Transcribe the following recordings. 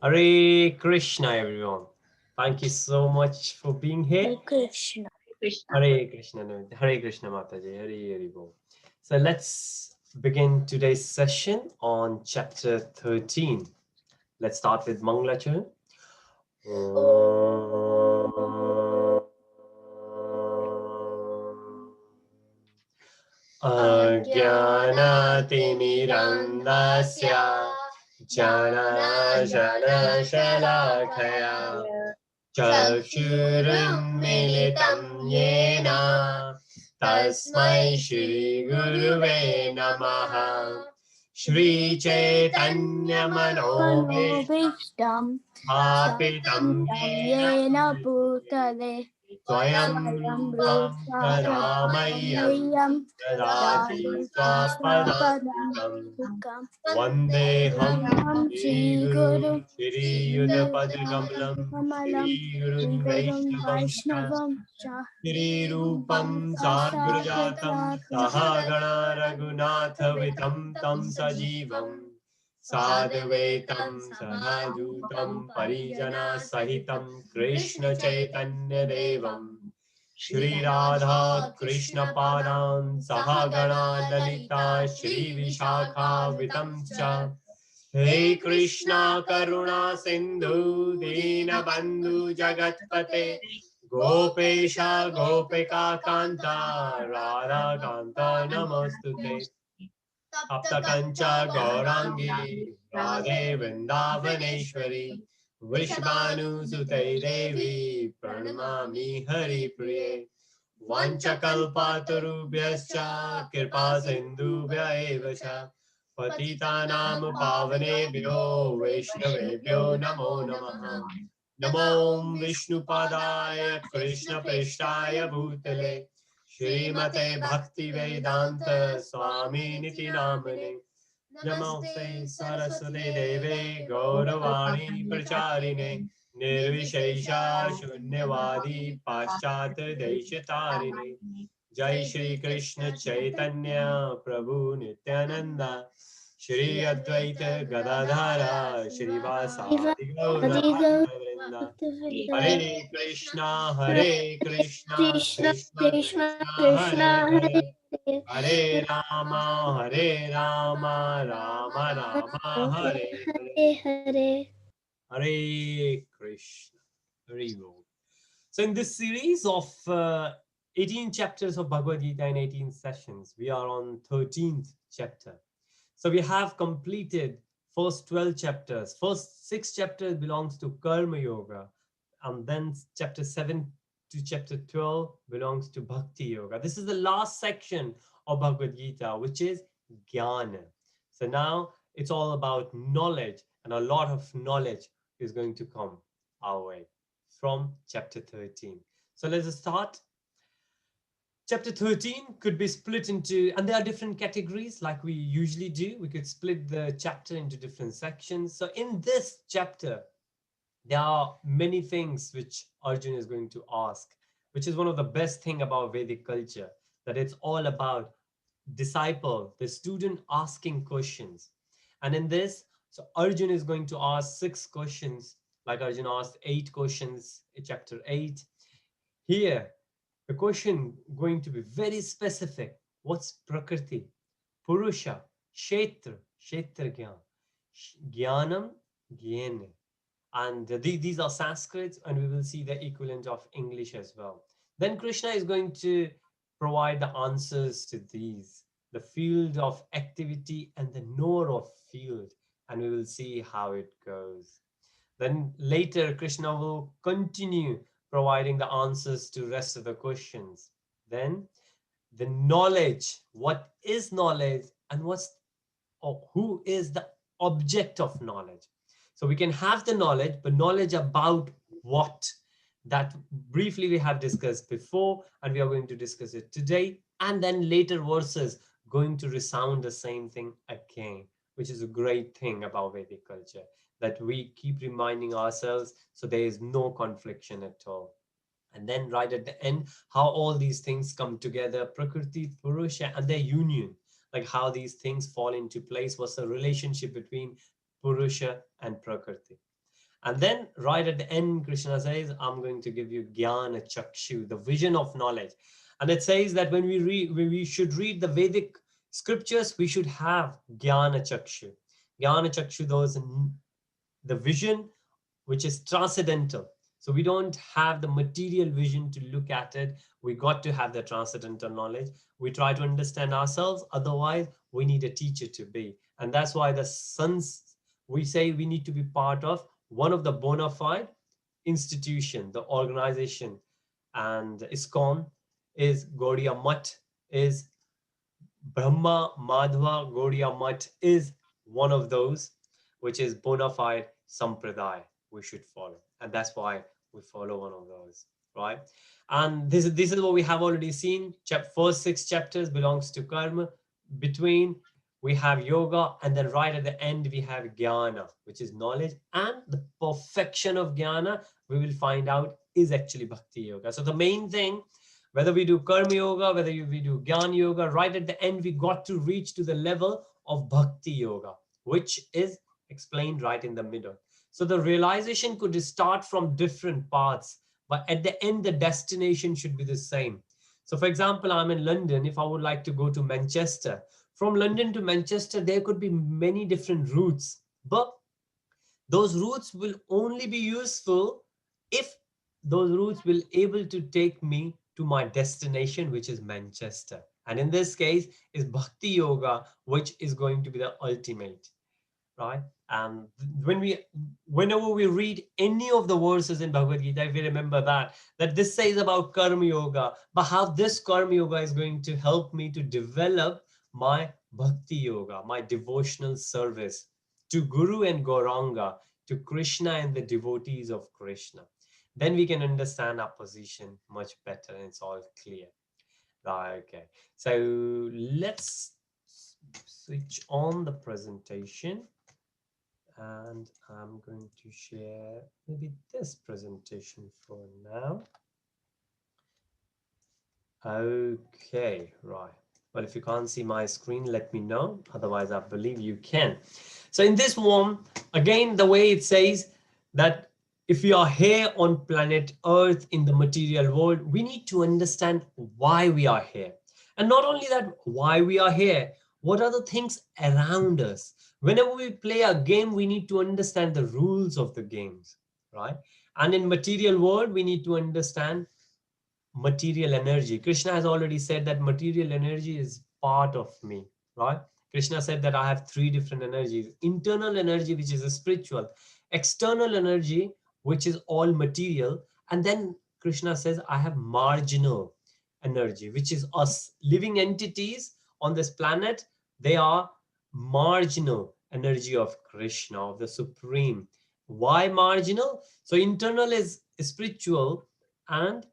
Hare Krishna, everyone. Thank you so much for being here. Hare Krishna. Krishna. Hare Krishna, no, Hare Krishna Mataji, Hare Hare Bol. So let's begin today's session on chapter 13. Let's start with Manglacharan. अज्ञानातिमिरन्दस्य जनाशनशलाखया चक्षुरुन्मिलितं येन तस्मै श्रीगुरुवे नमः श्रीचैतन्यमनोभीष्टं Manobhishtam स्थापितं Sapitam येन Yena भूतले Bhutale स्वयं Swayam रूपं Rupa कदा मह्यं Kadamahiyam ददाति Dati Swapadam स्वपदान्तिकम् Sukam वन्देऽहं Vandeham Sri श्रीगुरुं Guru श्रीयुतपदकमलं Kamalam श्रीगुरुं Sri Gurum वैष्णवं च Vaishnavam Cha श्रीरूपं साग्रजातं Sagrajata सहगणा रघुनाथवितं तं सजीवं साद्वैतं सहधूतं परिजनसहितं कृष्णचैतन्यदेवं श्रीराधा कृष्णपादान् सहगणा ललिता श्रीविशाखावितं च हे कृष्णा करुणा सिन्धु दीनबन्धु जगत्पते गोपेशा गोपिका कान्ता राधा कान्ता नमोऽस्तुते सप्तकञ्चा गौराङ्गी राधे वृन्दावनेश्वरी विश्वानुसुते देवी प्रणमामि हरिप्रिये वञ्चकल्पतरुभ्यश्च कृपा सिन्धुभ्य एव च पतितानां पावनेभ्यो वैष्णवेभ्यो नमो नमः नमो विष्णुपादाय कृष्णप्रेष्ठाय भूतले श्रीमते भक्तिवेदान्त स्वामिनिति नामने नमस्ते सरस्वती देवे गौरवाणी प्रचारिणे निर्विशेषा शून्यवादी पाश्चात्य देशतारिणे जय श्री कृष्ण चैतन्य प्रभु नित्यानंद श्री अद्वैत गदाधरा श्रीवासादि गौर भक्तवृंद हरे Krishna Krishna Krishna Krishna Krishna Krishna Hare Hare Hare Hare Ram Ram Ram Hare Hare Hare Hare Hare Krishna. Very well. So, in this series of 18 chapters of Bhagavad Gita in 18 sessions, we are on 13th chapter. So, we have completed first 12 chapters. First 6 chapters belongs to Karma Yoga, and then chapter 7 to chapter 12 belongs to Bhakti Yoga. This is the last section of Bhagavad Gita, which is Jnana. So, now it's all about knowledge, and a lot of knowledge is going to come our way from chapter 13. So let's start. Chapter 13 could be split into, and there are different categories like we usually do. We could split the chapter into different sections. So in this chapter, there are many things which Arjun is going to ask, which is one of the best thing about Vedic culture, that it's all about disciple, the student asking questions. And in this, so Arjun is going to ask 6 questions, like Arjun asked 8 questions in chapter 8. Here, the question going to be very specific. What's Prakriti? Purusha, Kshetra, Kshetragyan, Jnanam, Jnane. And these are Sanskrit, and we will see the equivalent of English as well. Then Krishna is going to provide the answers to these, the field of activity and the knower of field, and we will see how it goes. Then later, Krishna will continue providing the answers to rest of the questions. Then the knowledge, what is knowledge, and what's or who is the object of knowledge. So we can have the knowledge, but knowledge about what? That briefly we have discussed before, and we are going to discuss it today. And then later verses going to resound the same thing again, which is a great thing about Vedic culture, that we keep reminding ourselves so there is no confliction at all. And then right at the end, how all these things come together, Prakriti, Purusha, and their union, like how these things fall into place. What's the relationship between Purusha and Prakriti? And then right at the end, Krishna says, I'm going to give you Jnana Chakshu, the vision of knowledge. And it says that when we should read the Vedic scriptures, we should have Jnana Chakshu. Jnana Chakshu, the vision which is transcendental. So we don't have the material vision to look at it. We got to have the transcendental knowledge. We try to understand ourselves. Otherwise, we need a teacher to be. And that's why the sons, we say we need to be part of one of the bona fide institution, the organization. And ISKCON is Gaudiya Math, is Brahma Madhva Gaudiya Math is one of those, which is bona fide sampradaya we should follow. And that's why we follow one of those, right? And this is what we have already seen. First 6 chapters belongs to karma. Between we have yoga, and then right at the end we have jnana, which is knowledge. And the perfection of jnana, we will find out, is actually bhakti yoga. So the main thing, whether we do karma yoga, whether we do jnana yoga, right at the end we got to reach to the level of bhakti yoga, which is explained right in the middle. So the realization could start from different paths, but at the end, the destination should be the same. So for example, I'm in London. If I would like to go to Manchester, from London to Manchester, there could be many different routes, but those routes will only be useful if those routes will able to take me to my destination, which is Manchester. And in this case is Bhakti Yoga, which is going to be the ultimate, right? And whenever we read any of the verses in Bhagavad Gita, if we remember that this says about Karma Yoga, but how this Karma Yoga is going to help me to develop my Bhakti Yoga, my devotional service to Guru and Gauranga, to Krishna and the devotees of Krishna. Then we can understand our position much better and it's all clear. Okay, so let's switch on the presentation. And I'm going to share maybe this presentation for now. Okay, right. Well, if you can't see my screen, let me know. Otherwise, I believe you can. So in this one, again, the way it says that if we are here on planet Earth in the material world, we need to understand why we are here. And not only that, why we are here, what are the things around us? Whenever we play a game, we need to understand the rules of the games, right? And in material world, we need to understand material energy. Krishna has already said that material energy is part of me, right? Krishna said that I have 3 different energies: internal energy, which is a spiritual; external energy, which is all material; and then Krishna says I have marginal energy, which is us living entities on this planet. They are marginal energy of Krishna, of the Supreme. Why marginal? So internal is spiritual and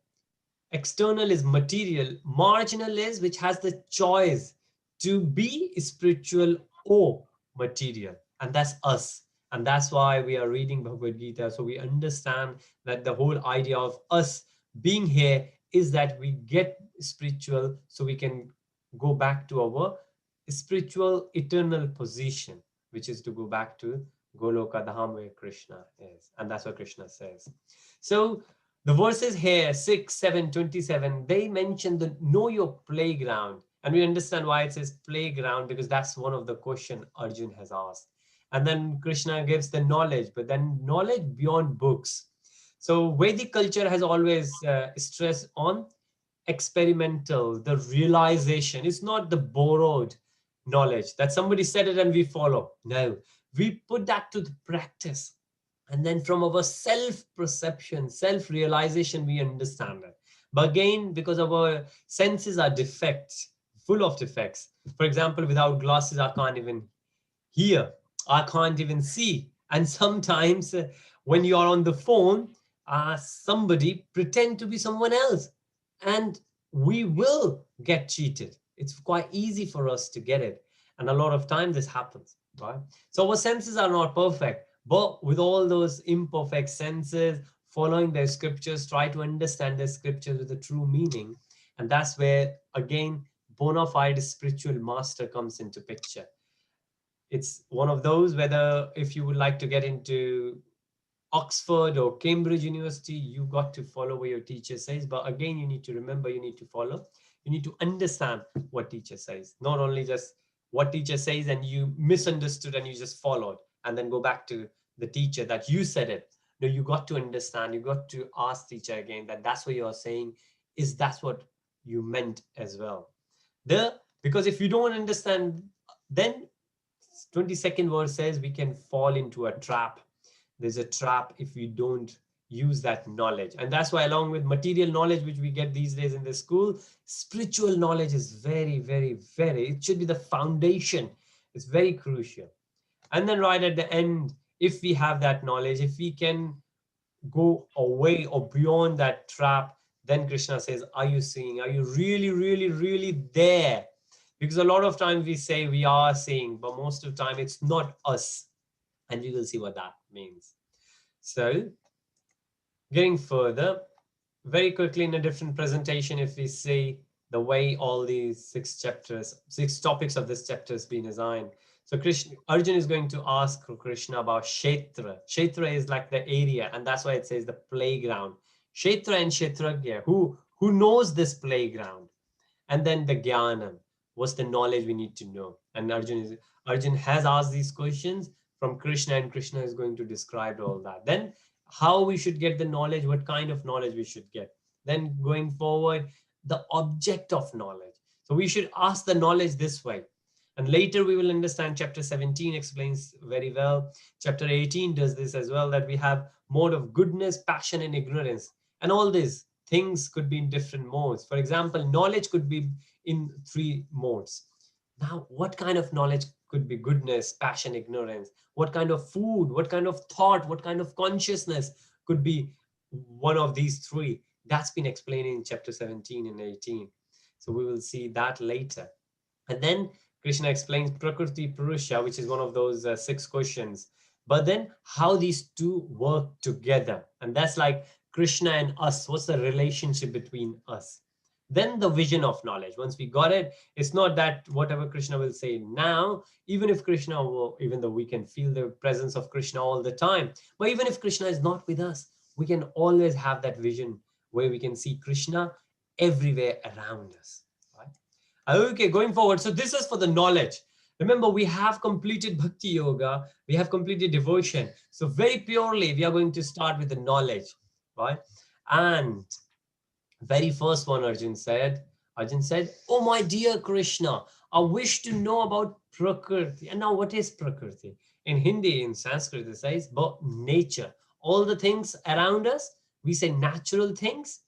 external is material. Marginal is which has the choice to be spiritual or material, and that's us. And that's why we are reading Bhagavad Gita, so we understand that the whole idea of us being here is that we get spiritual so we can go back to our spiritual eternal position, which is to go back to Goloka Dham, where Krishna is. And that's what Krishna says. So the verses here, 6, 7, 27, they mention the know your playground. And we understand why it says playground, because that's one of the questions Arjun has asked. And then Krishna gives the knowledge, but then knowledge beyond books. So Vedic culture has always stressed on experimental, the realization. It's not the borrowed knowledge that somebody said it and we follow. No, we put that to the practice. And then from our self-perception, self-realization, we understand it. But again, because our senses are defects, full of defects. For example, without glasses, I can't even hear. I can't even see. And sometimes when you are on the phone, somebody pretend to be someone else. And we will get cheated. It's quite easy for us to get it. And a lot of times this happens, right? So our senses are not perfect. But with all those imperfect senses, following the scriptures, try to understand the scriptures with the true meaning. And that's where, again, bona fide spiritual master comes into picture. It's one of those, whether if you would like to get into Oxford or Cambridge University, you got to follow what your teacher says. But again, you need to remember, you need to follow. You need to understand what teacher says, not only just what teacher says and you misunderstood and you just followed and then go back to the teacher that you said it. No, you got to understand. You got to ask teacher again that that's what you are saying. Is that's what you meant as well? Because if you don't understand, then 22nd verse says we can fall into a trap. There's a trap if we don't use that knowledge. And that's why, along with material knowledge, which we get these days in the school, spiritual knowledge is very, very, very, it should be the foundation. It's very crucial. And then right at the end, if we have that knowledge, if we can go away or beyond that trap, then Krishna says, are you seeing? Are you really, really, really there? Because a lot of times we say we are seeing, but most of the time it's not us. And we will see what that means. So getting further, very quickly in a different presentation, if we see the way all these 6 topics of this chapter has been designed. So Arjun is going to ask Krishna about Kshetra. Kshetra is like the area, and that's why it says the playground. Kshetra and Kshetragya, who knows this playground? And then the Jnanam, what's the knowledge we need to know? And Arjun has asked these questions from Krishna, and Krishna is going to describe all that. Then how we should get the knowledge, what kind of knowledge we should get. Then going forward, the object of knowledge. So we should ask the knowledge this way. And later we will understand chapter 17 explains very well. Chapter 18 does this as well, that we have mode of goodness, passion, and ignorance. And all these things could be in different modes. For example, knowledge could be in 3 modes. Now, what kind of knowledge could be goodness, passion, ignorance? What kind of food, what kind of thought, what kind of consciousness could be one of these 3? That's been explained in chapter 17 and 18. So we will see that later. And then Krishna explains Prakriti Purusha, which is one of those 6 questions. But then how these 2 work together. And that's like Krishna and us. What's the relationship between us? Then the vision of knowledge. Once we got it, it's not that whatever Krishna will say now, even if Krishna will, even though we can feel the presence of Krishna all the time, but even if Krishna is not with us, we can always have that vision where we can see Krishna everywhere around us. Okay, going forward. So this is for the knowledge. Remember, we have completed Bhakti Yoga. We have completed devotion. So very purely, we are going to start with the knowledge, right? And very first one, Arjun said, oh, my dear Krishna, I wish to know about Prakriti. And now what is Prakriti? In Hindi, in Sanskrit, it says, but nature. All the things around us, we say natural things.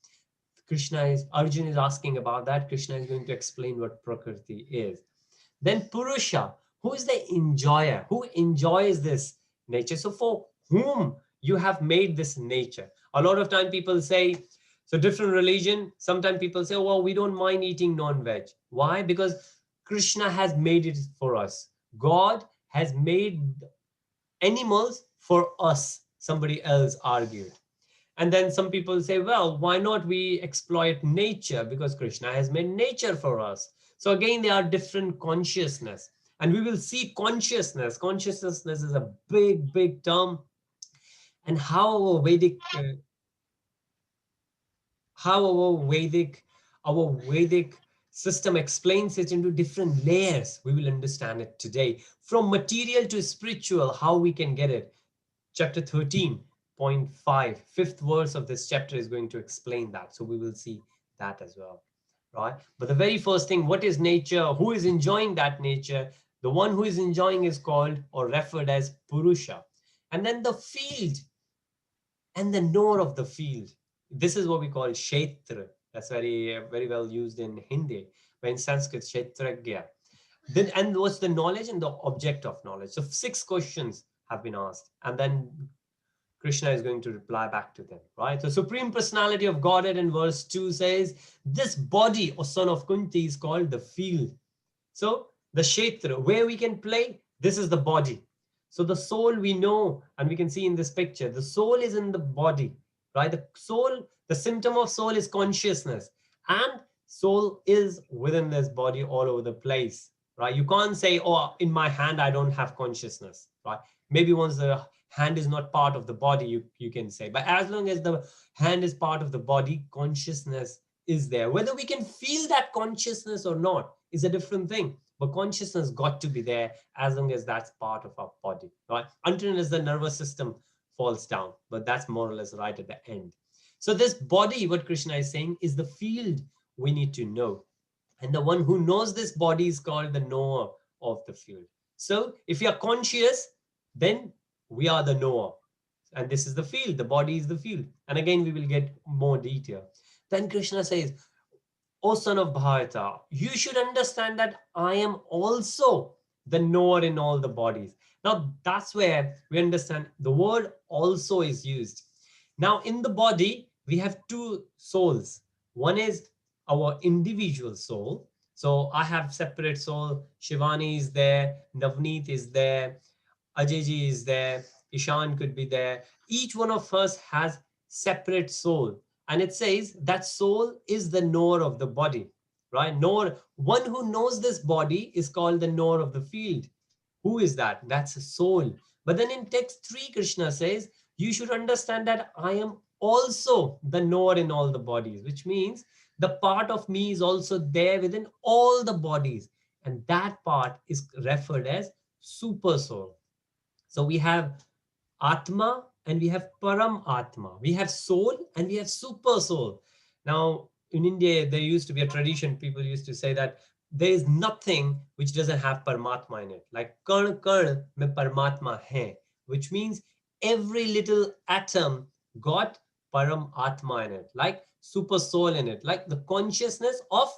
Arjun is asking about that. Krishna is going to explain what Prakriti is. Then Purusha, who is the enjoyer? Who enjoys this nature? So for whom you have made this nature? A lot of time people say, so different religion, sometimes people say, well, we don't mind eating non-veg. Why? Because Krishna has made it for us. God has made animals for us. Somebody else argued. And then some people say, well, why not we exploit nature? Because Krishna has made nature for us. So again, there are different consciousness. And we will see consciousness. Consciousness is a big, big term. And how our Vedic system explains it into different layers. We will understand it today. From material to spiritual, how we can get it. Chapter 13.5, 5th verse of this chapter is going to explain that. So we will see that as well, right? But the very first thing, what is nature? Who is enjoying that nature? The one who is enjoying is called or referred as Purusha. And then the field and the knower of the field. This is what we call Kshetra. That's very, very well used in Hindi. But in Sanskrit, Kshetragya. Then, and what's the knowledge and the object of knowledge? So 6 questions have been asked. And then Krishna is going to reply back to them, right? So Supreme Personality of Godhead in verse 2 says, this body, O son of Kunti, is called the field. So the Kshetra, where we can play, this is the body. So the soul we know, and we can see in this picture, the soul is in the body, right? The soul, the symptom of soul is consciousness. And soul is within this body all over the place, right? You can't say, oh, in my hand, I don't have consciousness, right? Maybe once the hand is not part of the body, you can say. But as long as the hand is part of the body, consciousness is there. Whether we can feel that consciousness or not is a different thing. But consciousness got to be there as long as that's part of our body, right? Until as the nervous system falls down. But that's more or less right at the end. So this body, what Krishna is saying, is the field we need to know. And the one who knows this body is called the knower of the field. So if you are conscious, then we are the knower. And this is the field. The body is the field. And again, we will get more detail. Then Krishna says, O son of Bharata, you should understand that I am also the knower in all the bodies. Now, that's where we understand the word also is used. Now, in the body, we have two souls. One is our individual soul. So I have separate soul. Shivani is there. Navneet is there. Ajayji is there. Ishan could be there. Each one of us has separate soul. And it says that soul is the knower of the body, right? Knower, one who knows this body is called the knower of the field. Who is that? That's a soul. But then in text 3, Krishna says, you should understand that I am also the knower in all the bodies, which means the part of me is also there within all the bodies. And that part is referred as super soul. So we have Atma and we have Param Atma. We have soul and we have super soul. Now, in India, there used to be a tradition. People used to say that there is nothing which doesn't have Paramatma in it. Like Karn Karn mein Paramatma hai, which means every little atom got Param Atma in it, like super soul in it, like the consciousness of.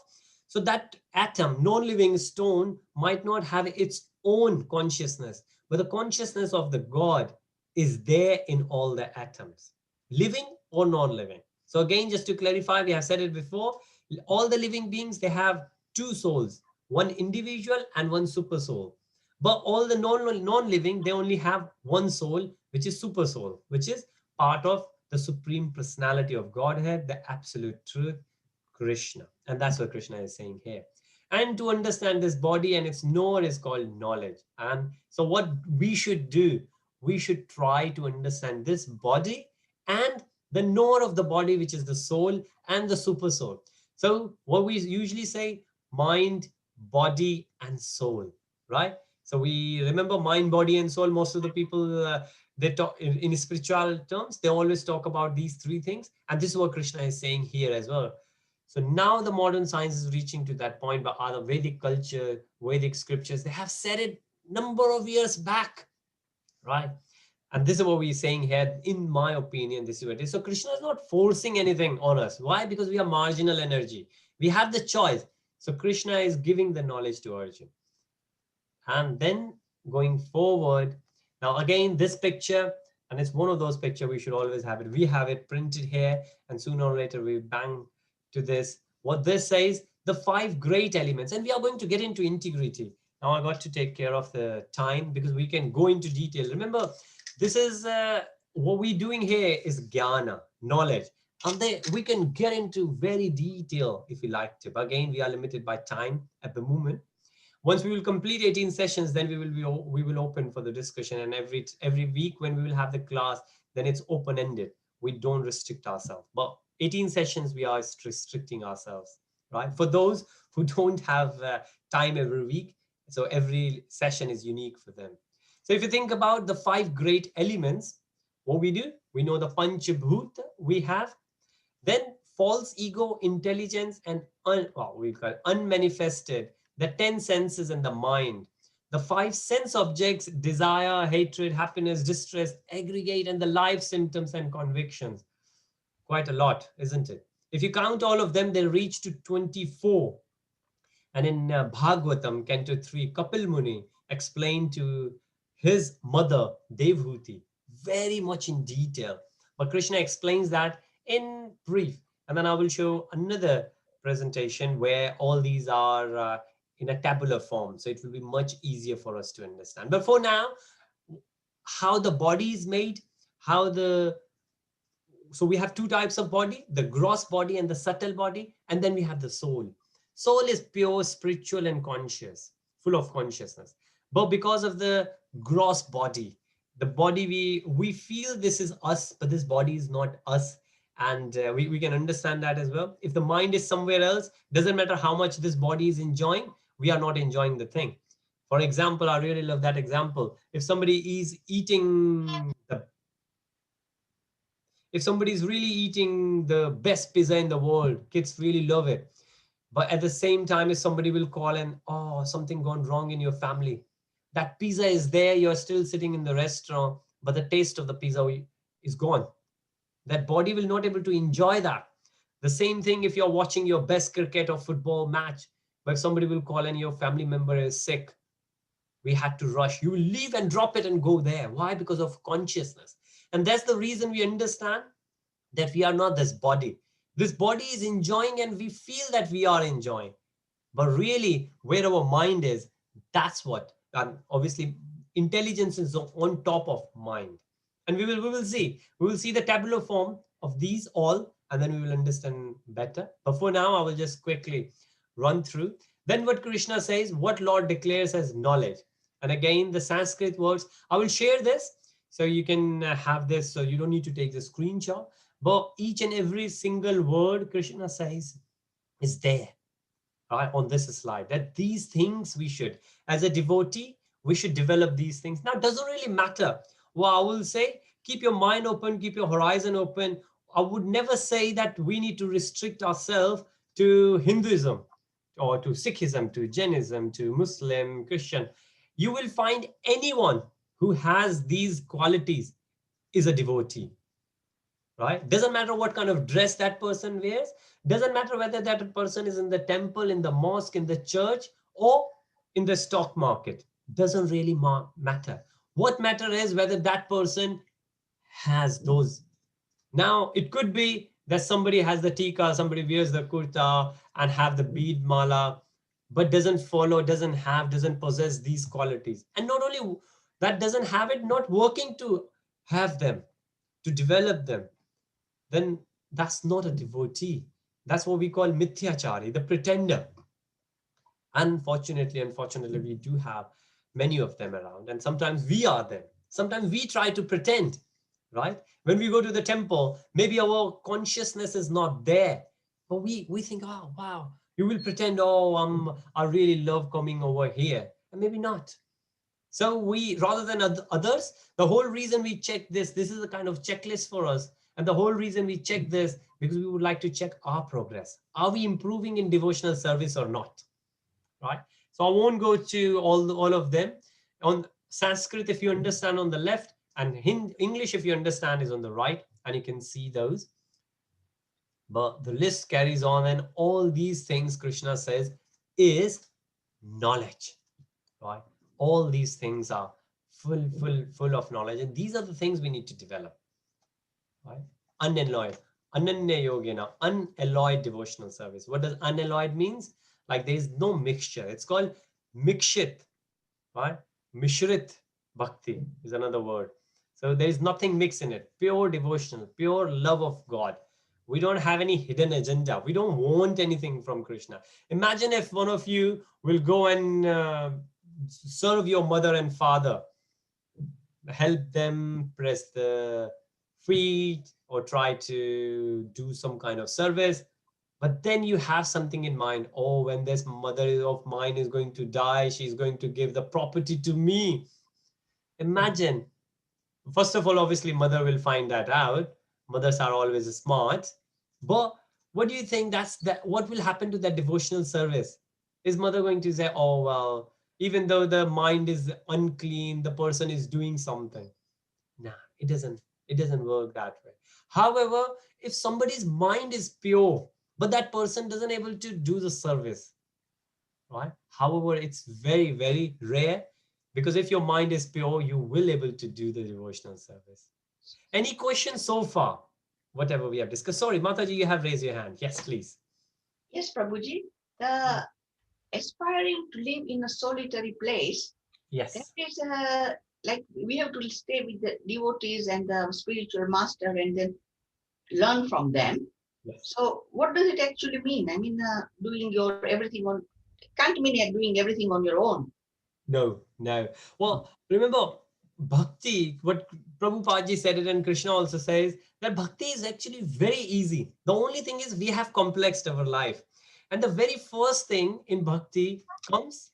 So that atom, non-living stone, might not have its own consciousness, but the consciousness of the God is there in all the atoms, living or non-living. So again, just to clarify, we have said it before, all the living beings, they have two souls, one individual and one super soul. But all the non-living, they only have one soul, which is super soul, which is part of the supreme personality of Godhead, the absolute truth, Krishna. And that's what Krishna is saying here. And to understand this body and its knower is called knowledge. And so what we should do, we should try to understand this body and the knower of the body, which is the soul and the super soul. So what we usually say, mind, body, and soul, right? So we remember mind, body, and soul. Most of the people, they talk in spiritual terms, they always talk about these three things. And this is what Krishna is saying here as well. So now the modern science is reaching to that point, but other Vedic culture, Vedic scriptures, they have said it number of years back, right? And this is what we're saying here. In my opinion, this is what it is. So Krishna is not forcing anything on us. Why? Because we are marginal energy. We have the choice. So Krishna is giving the knowledge to Arjuna. And then going forward, now again, this picture, and it's one of those pictures we should always have it. We have it printed here, and sooner or later we bang to this. What this says, the 5 great elements, and we are going to get into integrity. Now I got to take care of the time because we can go into detail. Remember, this is what we're doing here is jnana, knowledge. And then we can get into very detail if we like to. But again, we are limited by time at the moment. Once we will complete 18 sessions, then we will open for the discussion. And every week when we will have the class, then it's open-ended. We don't restrict ourselves. But 18 sessions, we are restricting ourselves, right? For those who don't have time every week, so every session is unique for them. So if you think about the 5 great elements, what we do, we know the Panchabhuta we have, then false ego, intelligence, and we call it unmanifested, the 10 senses and the mind, the 5 sense objects, desire, hatred, happiness, distress, aggregate, and the life symptoms and convictions. Quite a lot, isn't it? If you count all of them, they reach to 24. And in Bhagavatam, Canto 3, Kapil Muni explained to his mother, Devhuti, very much in detail. But Krishna explains that in brief. And then I will show another presentation where all these are in a tabular form. So it will be much easier for us to understand. But for now, how the body is made, so we have 2 types of body, the gross body and the subtle body. And then we have the soul. Soul is pure, spiritual, and conscious, full of consciousness. But because of the gross body, The body, we feel this is us, but this body is not us. And we can understand that as well. If the mind is somewhere else, doesn't matter how much this body is enjoying, we are not enjoying the thing. For example, I really love that example. If somebody is eating if somebody is really eating the best pizza in the world, kids really love it. But at the same time, if somebody will call and, oh, something gone wrong in your family, that pizza is there, you're still sitting in the restaurant, but the taste of the pizza is gone. That body will not able to enjoy that. The same thing if you're watching your best cricket or football match, but if somebody will call and your family member is sick, we had to rush. You will leave and drop it and go there. Why? Because of consciousness. And that's the reason we understand that we are not this body. This body is enjoying and we feel that we are enjoying. But really, where our mind is, that's what. And obviously, intelligence is on top of mind. And we will see. We will see the tabular form of these all, and then we will understand better. But for now, I will just quickly run through. Then what Krishna says, what Lord declares as knowledge. And again, the Sanskrit words, I will share this so you can have this, so you don't need to take the screenshot. But each and every single word Krishna says is there, right, on this slide, that these things we should, as a devotee, we should develop these things. Now, it doesn't really matter. Well, I will say, keep your mind open, keep your horizon open. I would never say that we need to restrict ourselves to Hinduism or to Sikhism, to Jainism, to Muslim, Christian. You will find anyone who has these qualities is a devotee, right? Doesn't matter what kind of dress that person wears. Doesn't matter whether that person is in the temple, in the mosque, in the church, or in the stock market. Doesn't really matter. What matter is whether that person has those. Now, it could be that somebody has the tika, somebody wears the kurta and have the bead mala, but doesn't follow, doesn't possess these qualities. And not only that, doesn't have it, not working to have them, to develop them, then that's not a devotee. That's what we call mithyachari, the pretender. Unfortunately, we do have many of them around, and sometimes we are them. Sometimes we try to pretend, right? When we go to the temple, maybe our consciousness is not there, but we think, oh wow, you will pretend, oh, I really love coming over here, and maybe not. So we, rather than others, the whole reason we check this is a kind of checklist for us. And the whole reason we check this, because we would like to check our progress. Are we improving in devotional service or not? Right? So I won't go to all of them. On Sanskrit, if you understand, on the left, and English, if you understand, is on the right, and you can see those. But the list carries on, and all these things Krishna says is knowledge, right? All these things are full of knowledge, and these are the things we need to develop, right? Unalloyed, ananya yogena, unalloyed devotional service. What does unalloyed means? Like there is no mixture. It's called mikshit, right? Mishrit bhakti is another word. So there is nothing mixed in it. Pure devotional, pure love of God. We don't have any hidden agenda. We don't want anything from Krishna. Imagine if one of you will go and serve your mother and father, help them press the feet or try to do some kind of service, but then you have something in mind. Oh, when this mother of mine is going to die, she's going to give the property to me. Imagine, first of all, obviously mother will find that out. Mothers are always smart. But what do you think what will happen to that devotional service? Is mother going to say, oh, well, even though the mind is unclean, the person is doing something? Nah, it doesn't work that way. However, if somebody's mind is pure, but that person doesn't able to do the service, right? However, it's very, very rare, because if your mind is pure, you will able to do the devotional service. Any questions so far? Whatever we have discussed. Sorry, Mataji, you have raised your hand. Yes, please. Yes, Prabhuji. The aspiring to live in a solitary place, Yes. that is like we have to stay with the devotees and the spiritual master and then learn from them. Yes. So what does it actually mean? I mean, doing your everything on, can't mean you're doing everything on your own. No. Well, remember, bhakti, what Prabhupada ji said it and Krishna also says, that bhakti is actually very easy. The only thing is we have complexed our life. And the very first thing in bhakti comes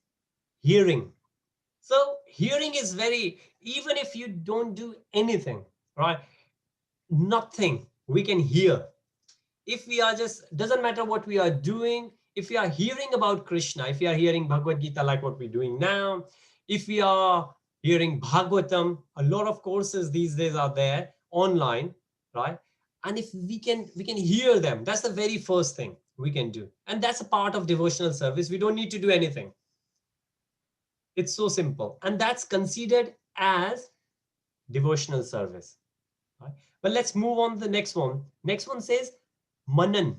hearing. So hearing is very, even if you don't do anything, right? Nothing, we can hear. If we are just, doesn't matter what we are doing, if we are hearing about Krishna, if we are hearing Bhagavad Gita like what we're doing now, if we are hearing Bhagavatam, a lot of courses these days are there online, right? And if we can hear them, that's the very first thing we can do. And that's a part of devotional service. We don't need to do anything. It's so simple. And that's considered as devotional service. Right? But let's move on to the next one. Next one says manan.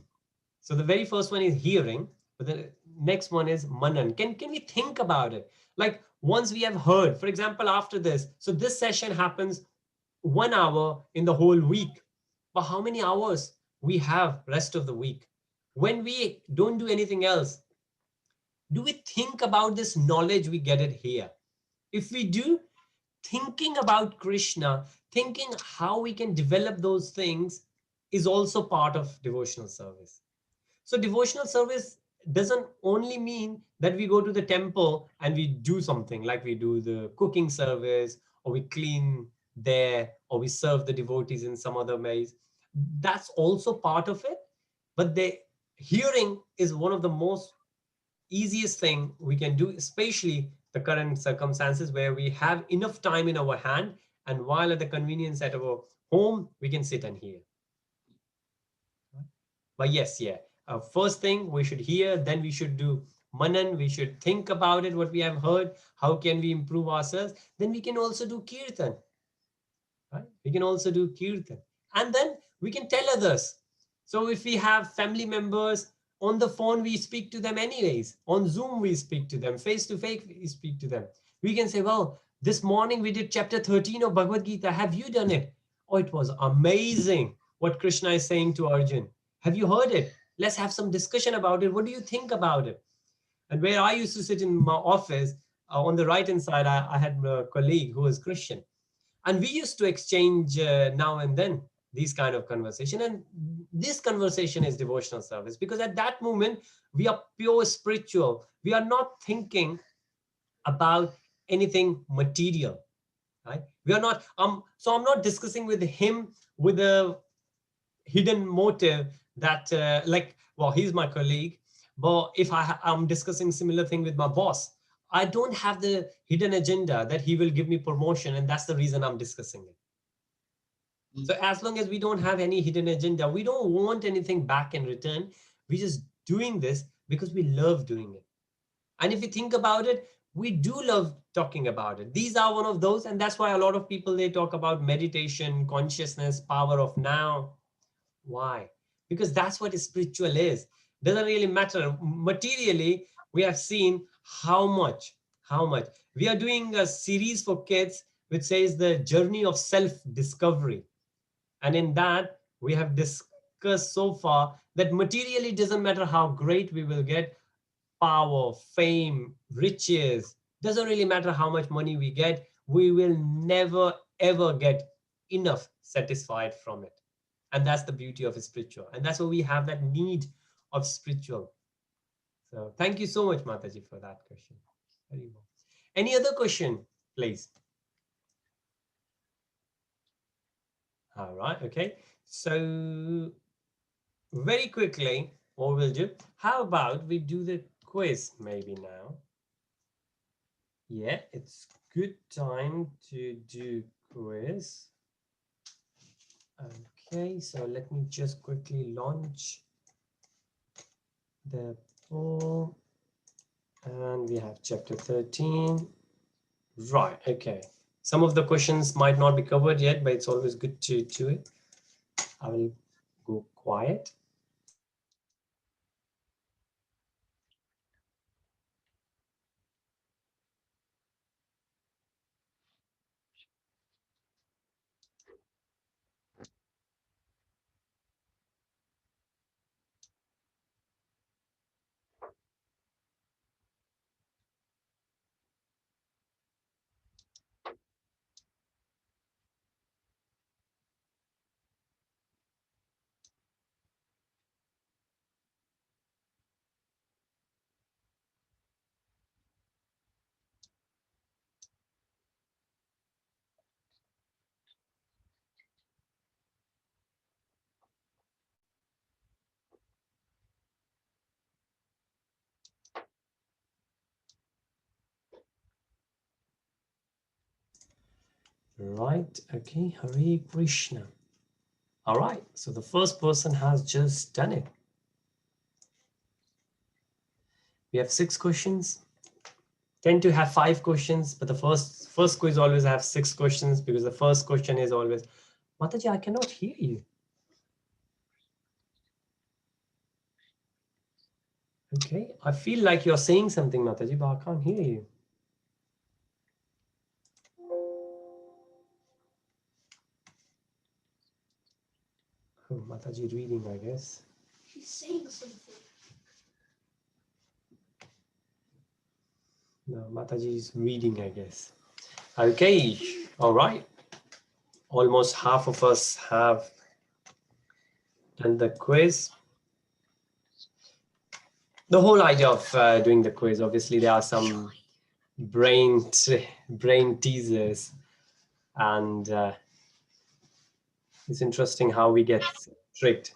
So the very first one is hearing, but the next one is manan. Can we think about it? Like once we have heard, for example, after this, so this session happens 1 hour in the whole week. But how many hours we have rest of the week? When we don't do anything else, do we think about this knowledge we get it here? If we do, thinking about Krishna, thinking how we can develop those things is also part of devotional service. So devotional service doesn't only mean that we go to the temple and we do something like we do the cooking service or we clean there or we serve the devotees in some other ways. That's also part of it. But the hearing is one of the most easiest thing we can do, especially the current circumstances where we have enough time in our hand and while at the convenience at our home, we can sit and hear. But yes, yeah. First thing we should hear, then we should do manan, we should think about it, what we have heard, how can we improve ourselves. Then we can also do kirtan, right? We can also do kirtan. And then we can tell others. So if we have family members on the phone, we speak to them anyways. On Zoom, we speak to them. Face to face, we speak to them. We can say, well, this morning we did chapter 13 of Bhagavad Gita. Have you done it? Oh, it was amazing what Krishna is saying to Arjun. Have you heard it? Let's have some discussion about it. What do you think about it? And where I used to sit in my office, on the right hand side, I had a colleague who was Christian. And we used to exchange now and then these kind of conversation. And this conversation is devotional service because at that moment, we are pure spiritual. We are not thinking about anything material, right? We are not, so I'm not discussing with him with a hidden motive that like, well, he's my colleague, but if I'm discussing similar thing with my boss, I don't have the hidden agenda that he will give me promotion and that's the reason I'm discussing it. So as long as we don't have any hidden agenda, we don't want anything back in return, we're just doing this because we love doing it. And if you think about it, we do love talking about it. These are one of those, and that's why a lot of people, they talk about meditation, consciousness, power of now. Why? Because that's what spiritual is. Doesn't really matter. Materially, we have seen how much. We are doing a series for kids which says the journey of self-discovery. And in that, we have discussed so far that materially doesn't matter how great we will get, power, fame, riches, doesn't really matter how much money we get, we will never ever get enough satisfied from it. And that's the beauty of spiritual. And that's why we have that need of spiritual. So thank you so much, Mataji, for that question. Very well. Any other question, please? All right, okay. So very quickly, what we'll do, how about we do the quiz maybe now? Yeah, it's good time to do quiz. Okay, so let me just quickly launch the poll. And we have chapter 13. Right, okay. Some of the questions might not be covered yet, but it's always good to do it. I will go quiet. Right, okay, Hare Krishna. All right, so the first person has just done it. We have 6 questions. Tend to have 5 questions, but the first quiz always have 6 questions because the first question is always, Mataji, I cannot hear you. Okay, I feel like you're saying something, Mataji, but I can't hear you. Oh, Mataji reading, I guess. She's saying something. No, Mataji is reading, I guess. Okay, all right. Almost half of us have done the quiz. The whole idea of doing the quiz, obviously, there are some brain teasers, and it's interesting how we get tricked.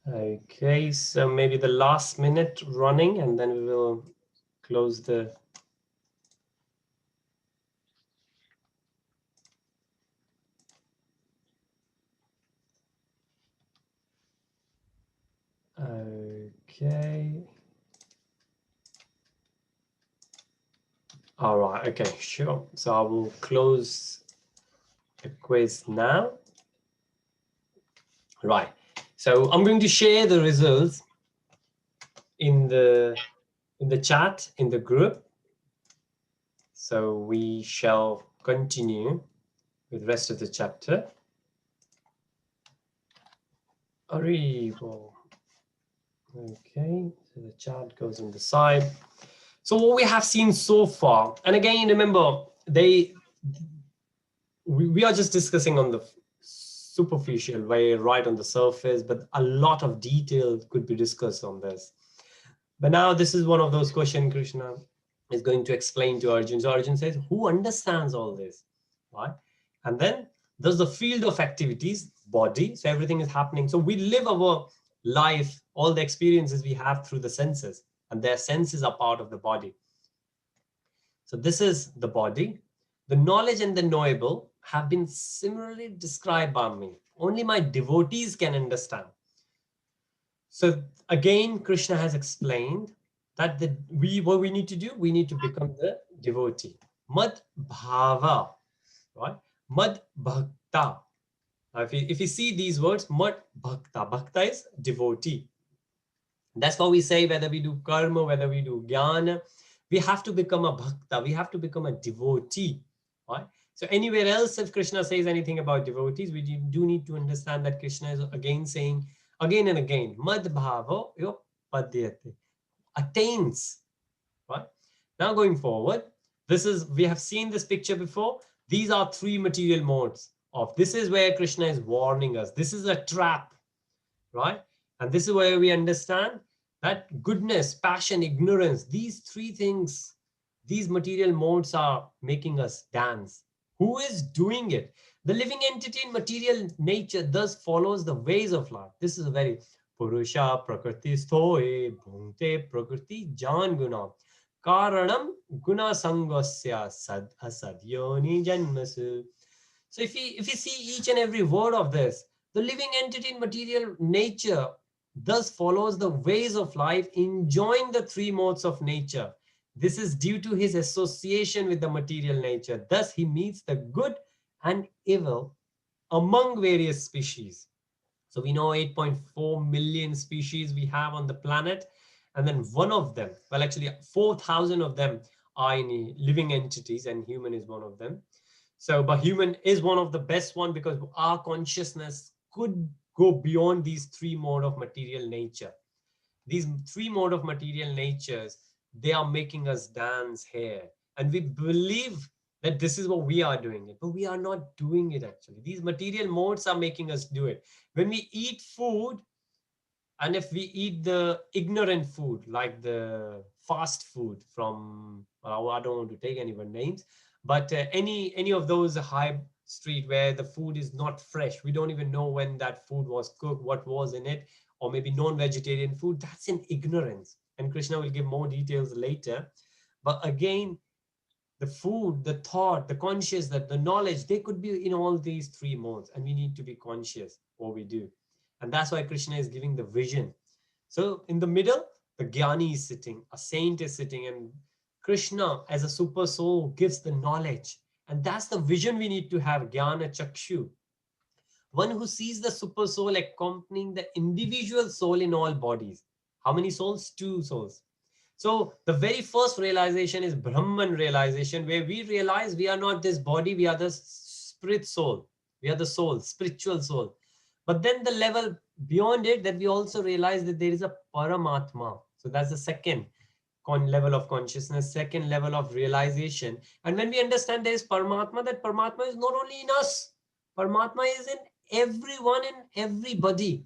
Okay, so maybe the last minute running, and then we will close the. Okay. All right, okay, sure. So I will close the quiz now. Right, so I'm going to share the results in the chat, in the group. So we shall continue with the rest of the chapter. Arrivo. Okay, so the chart goes on the side. So what we have seen so far, and again, remember, we are just discussing on the superficial way, right on the surface, but a lot of detail could be discussed on this. But now this is one of those questions Krishna is going to explain to Arjun. So Arjun says, who understands all this, right? And then there's the field of activities, body. So everything is happening. So we live our life, all the experiences we have through the senses, and their senses are part of the body. So this is the body. The knowledge and the knowable have been similarly described by me. Only my devotees can understand. So again, Krishna has explained that what we need to do, we need to become the devotee. Mad bhava, right? Mad bhakta. Now, if you see these words, mad bhakta, bhakta is devotee. That's what we say, whether we do karma, whether we do jnana, we have to become a bhakta, we have to become a devotee, right? So anywhere else, if Krishna says anything about devotees, we do need to understand that Krishna is again saying, again and again, mad bhavo yo padyate, attains, right? Now going forward, we have seen this picture before. These are 3 material modes of, this is where Krishna is warning us. This is a trap, right? And this is where we understand that goodness, passion, ignorance, these 3 things, these material modes are making us dance. Who is doing it? The living entity in material nature thus follows the ways of life. This is a very Purusha Prakriti Sthoe Bhunte Prakriti Jan Guna Karanam Guna Sangasya Sad Asad Yoni Janmasu. So if you see each and every word of this, the living entity in material nature thus follows the ways of life, enjoying the 3 modes of nature. This is due to his association with the material nature. Thus, he meets the good and evil among various species. So we know 8.4 million species we have on the planet. And then one of them, well, actually 4,000 of them are in living entities, and human is one of them. So, but human is one of the best one because our consciousness could go beyond these 3 mode of material nature. These 3 mode of material natures, they are making us dance here. And we believe that this is what we are doing it, but we are not doing it actually. These material modes are making us do it. When we eat food, and if we eat the ignorant food, like the fast food from, I don't want to take anyone's names, but any of those high street where the food is not fresh, we don't even know when that food was cooked, what was in it, or maybe non-vegetarian food, that's in ignorance. and Krishna will give more details later. But again, the food, the thought, the consciousness, the knowledge, they could be in all these three modes, and we need to be conscious what we do. And that's why Krishna is giving the vision. So in the middle, the Jnani is sitting, a saint is sitting, and Krishna as a super soul gives the knowledge. And that's the vision we need to have, Jnana Chakshu. One who sees the super soul accompanying the individual soul in all bodies. How many souls? Two souls. So the very first realization is Brahman realization, where we realize we are not this body, we are the spirit soul. We are the soul, spiritual soul. But then the level beyond it, that we also realize that there is a Paramatma. So that's the second level of consciousness, second level of realization. And when we understand there is Paramatma, that Paramatma is not only in us, Paramatma is in everyone and everybody.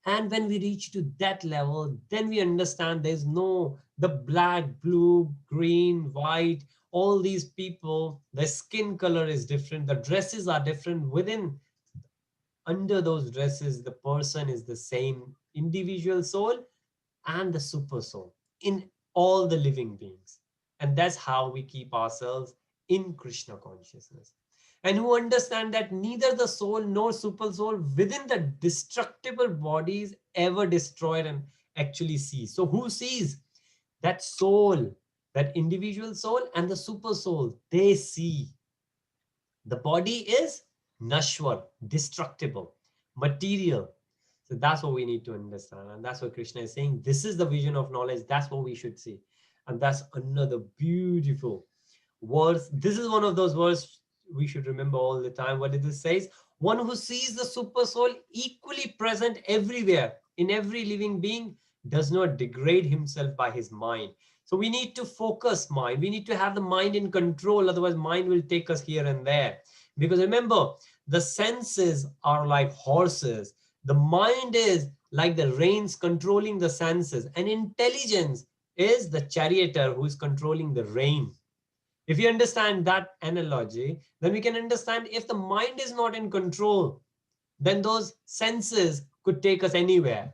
And when we reach to that level, then we understand there's no, the black, blue, green, white, all these people, their skin color is different, the dresses are different. Within, under those dresses, the person is the same individual soul and the super soul in all the living beings. And that's how we keep ourselves in Krishna consciousness. And who understand that neither the soul nor super soul within the destructible body is ever destroyed and actually sees. So who sees? That soul, that individual soul and the super soul, they see. The body is nashwar, destructible, material. So that's what we need to understand. And that's what Krishna is saying. This is the vision of knowledge. That's what we should see. And that's another beautiful verse. This is one of those verses we should remember all the time. What it says? One who sees the super soul equally present everywhere in every living being does not degrade himself by his mind. So we need to focus mind. We need to have the mind in control. Otherwise, mind will take us here and there. Because remember, the senses are like horses. The mind is like the reins controlling the senses. And intelligence is the charioteer who is controlling the rein. If you understand that analogy, then we can understand if the mind is not in control, then those senses could take us anywhere.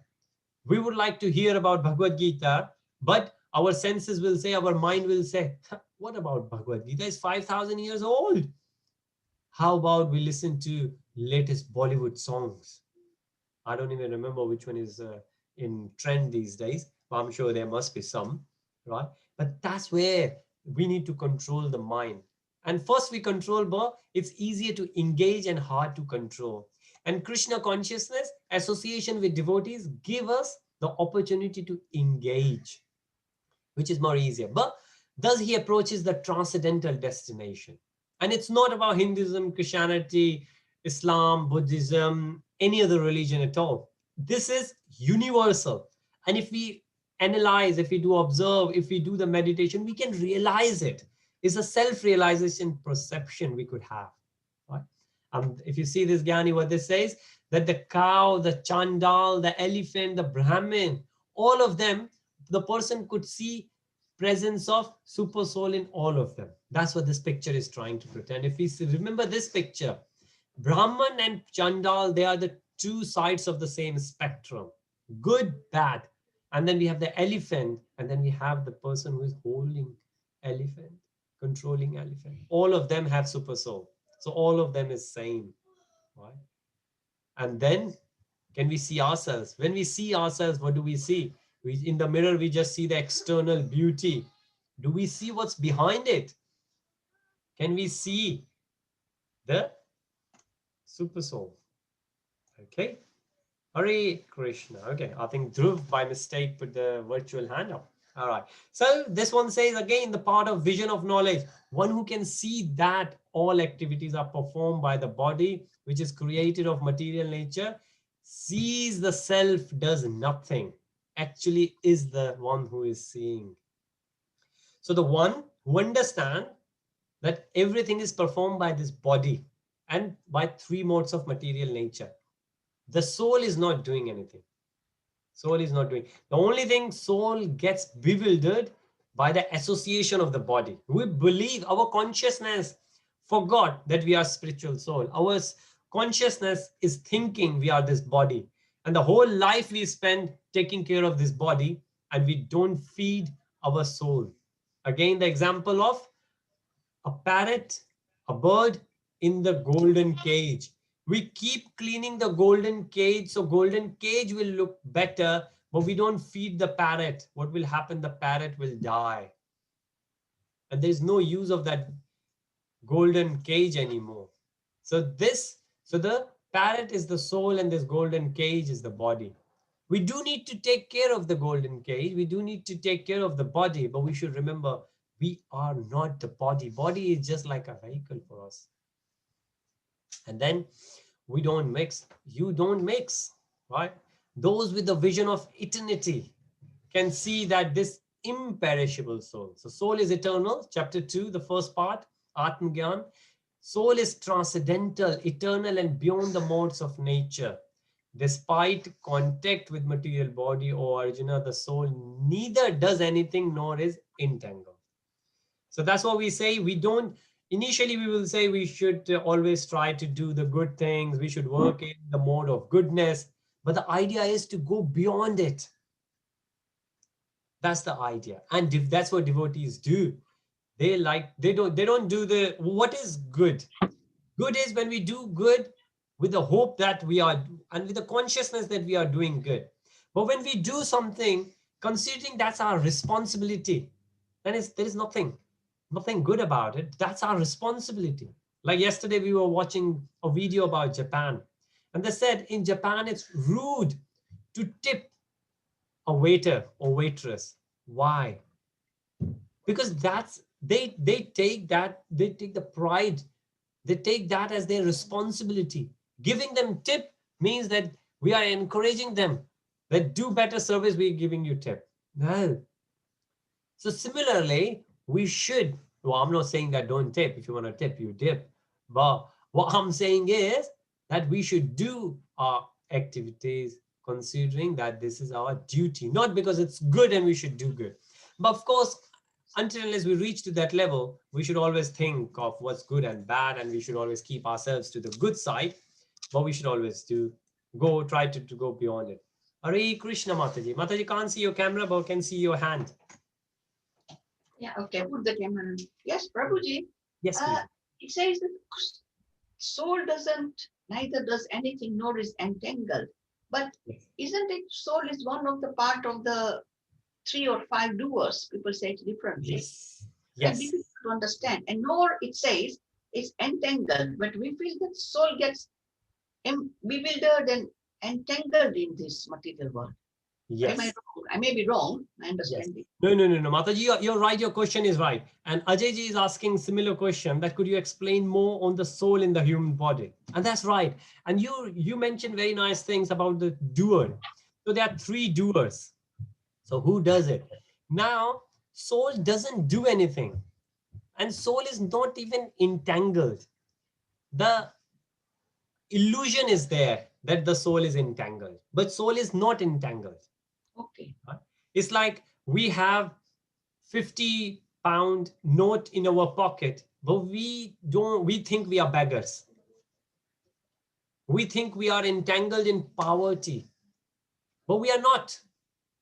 We would like to hear about Bhagavad Gītā, but our senses will say, our mind will say, what about Bhagavad Gītā? It's 5,000 years old. How about we listen to latest Bollywood songs? I don't even remember which one is in trend these days, but I'm sure there must be some, right? But that's where we need to control the mind. And first we control, but it's easier to engage and hard to control. And Krishna consciousness, association with devotees, give us the opportunity to engage, which is more easier. But thus he approaches the transcendental destination. And it's not about Hinduism, Christianity, Islam, Buddhism, any other religion at all. This is universal. And if we analyze, if we do observe, if we do the meditation, we can realize it. It's a self-realization perception we could have. Right? If you see this Jnani, what this says, that the cow, the chandal, the elephant, the Brahmin, all of them, the person could see presence of super soul in all of them. That's what this picture is trying to pretend. If we remember this picture, Brahman and Chandal, they are the two sides of the same spectrum, good, bad. And then we have the elephant, and then we have the person who is holding elephant, controlling elephant. All of them have super soul. So all of them is same, right? And then can we see ourselves? When we see ourselves, what do we see? In the mirror, we just see the external beauty. Do we see what's behind it? Can we see the super soul? Okay. Hare Krishna. Okay, I think Dhruv by mistake put the virtual hand up. All right. So this one says again the part of vision of knowledge. One who can see that all activities are performed by the body, which is created of material nature, sees the self does nothing, actually is the one who is seeing. So the one who understands that everything is performed by this body and by three modes of material nature. The soul is not doing anything. Soul is not doing. The only thing soul gets bewildered by the association of the body. We believe our consciousness forgot that we are spiritual soul. Our consciousness is thinking we are this body. And the whole life we spend taking care of this body. and we don't feed our soul. Again, the example of a parrot, a bird in the golden cage. We keep cleaning the golden cage, so golden cage will look better, but we don't feed the parrot. What will happen? The parrot will die. And there's no use of that golden cage anymore. So the parrot is the soul and this golden cage is the body. We do need to take care of the golden cage. We do need to take care of the body, but we should remember we are not the body. Body is just like a vehicle for us. And then we don't mix. You don't mix, right? Those with the vision of eternity can see that this imperishable soul. So soul is eternal. Chapter 2, the first part, Atmagyan. Soul is transcendental, eternal, and beyond the modes of nature. Despite contact with material body or Arjuna, the soul neither does anything nor is entangled. So that's what we say. We don't, initially we will say we should always try to do the good things. We should work in the mode of goodness. But the idea is to go beyond it. That's the idea. And if that's what devotees do, they don't do the, what is good? Good is when we do good with the hope that we are, and with the consciousness that we are doing good. But when we do something, considering that's our responsibility, then there is nothing good about it. That's our responsibility. Like yesterday, we were watching a video about Japan, and they said in Japan, it's rude to tip a waiter or waitress. Why? Because they take the pride. They take that as their responsibility. Giving them tip means that we are encouraging them that do better service, we're giving you tip. No. So similarly, we should, well, I'm not saying that don't tip. If you want to tip, you tip. But what I'm saying is that we should do our activities considering that this is our duty, not because it's good and we should do good. But of course, until unless we reach to that level, we should always think of what's good and bad, and we should always keep ourselves to the good side, but we should always try to go beyond it. Hare Krishna, Mataji. Mataji can't see your camera, but can see your hand. Yeah, okay, put the camera on. Yes, Prabhuji. Yes, please. It says that soul neither does anything nor is entangled. But Yes. isn't it soul is one of the part of the 3 or 5 doers? People say it differently. Yes. It's Yes. difficult to understand. And nor it says it's entangled, but we feel that soul gets bewildered and entangled in this material world. Yes. Am I wrong? I may be wrong. I understand it. No. Mataji, you're right. Your question is right. And Ajayji is asking similar question that could you explain more on the soul in the human body? And that's right. And you mentioned very nice things about the doer. So there are 3 doers. So who does it? Now, soul doesn't do anything. And soul is not even entangled. The illusion is there that the soul is entangled, but soul is not entangled. Okay. It's like we have 50-pound note in our pocket, but we think we are beggars. We think we are entangled in poverty, but we are not.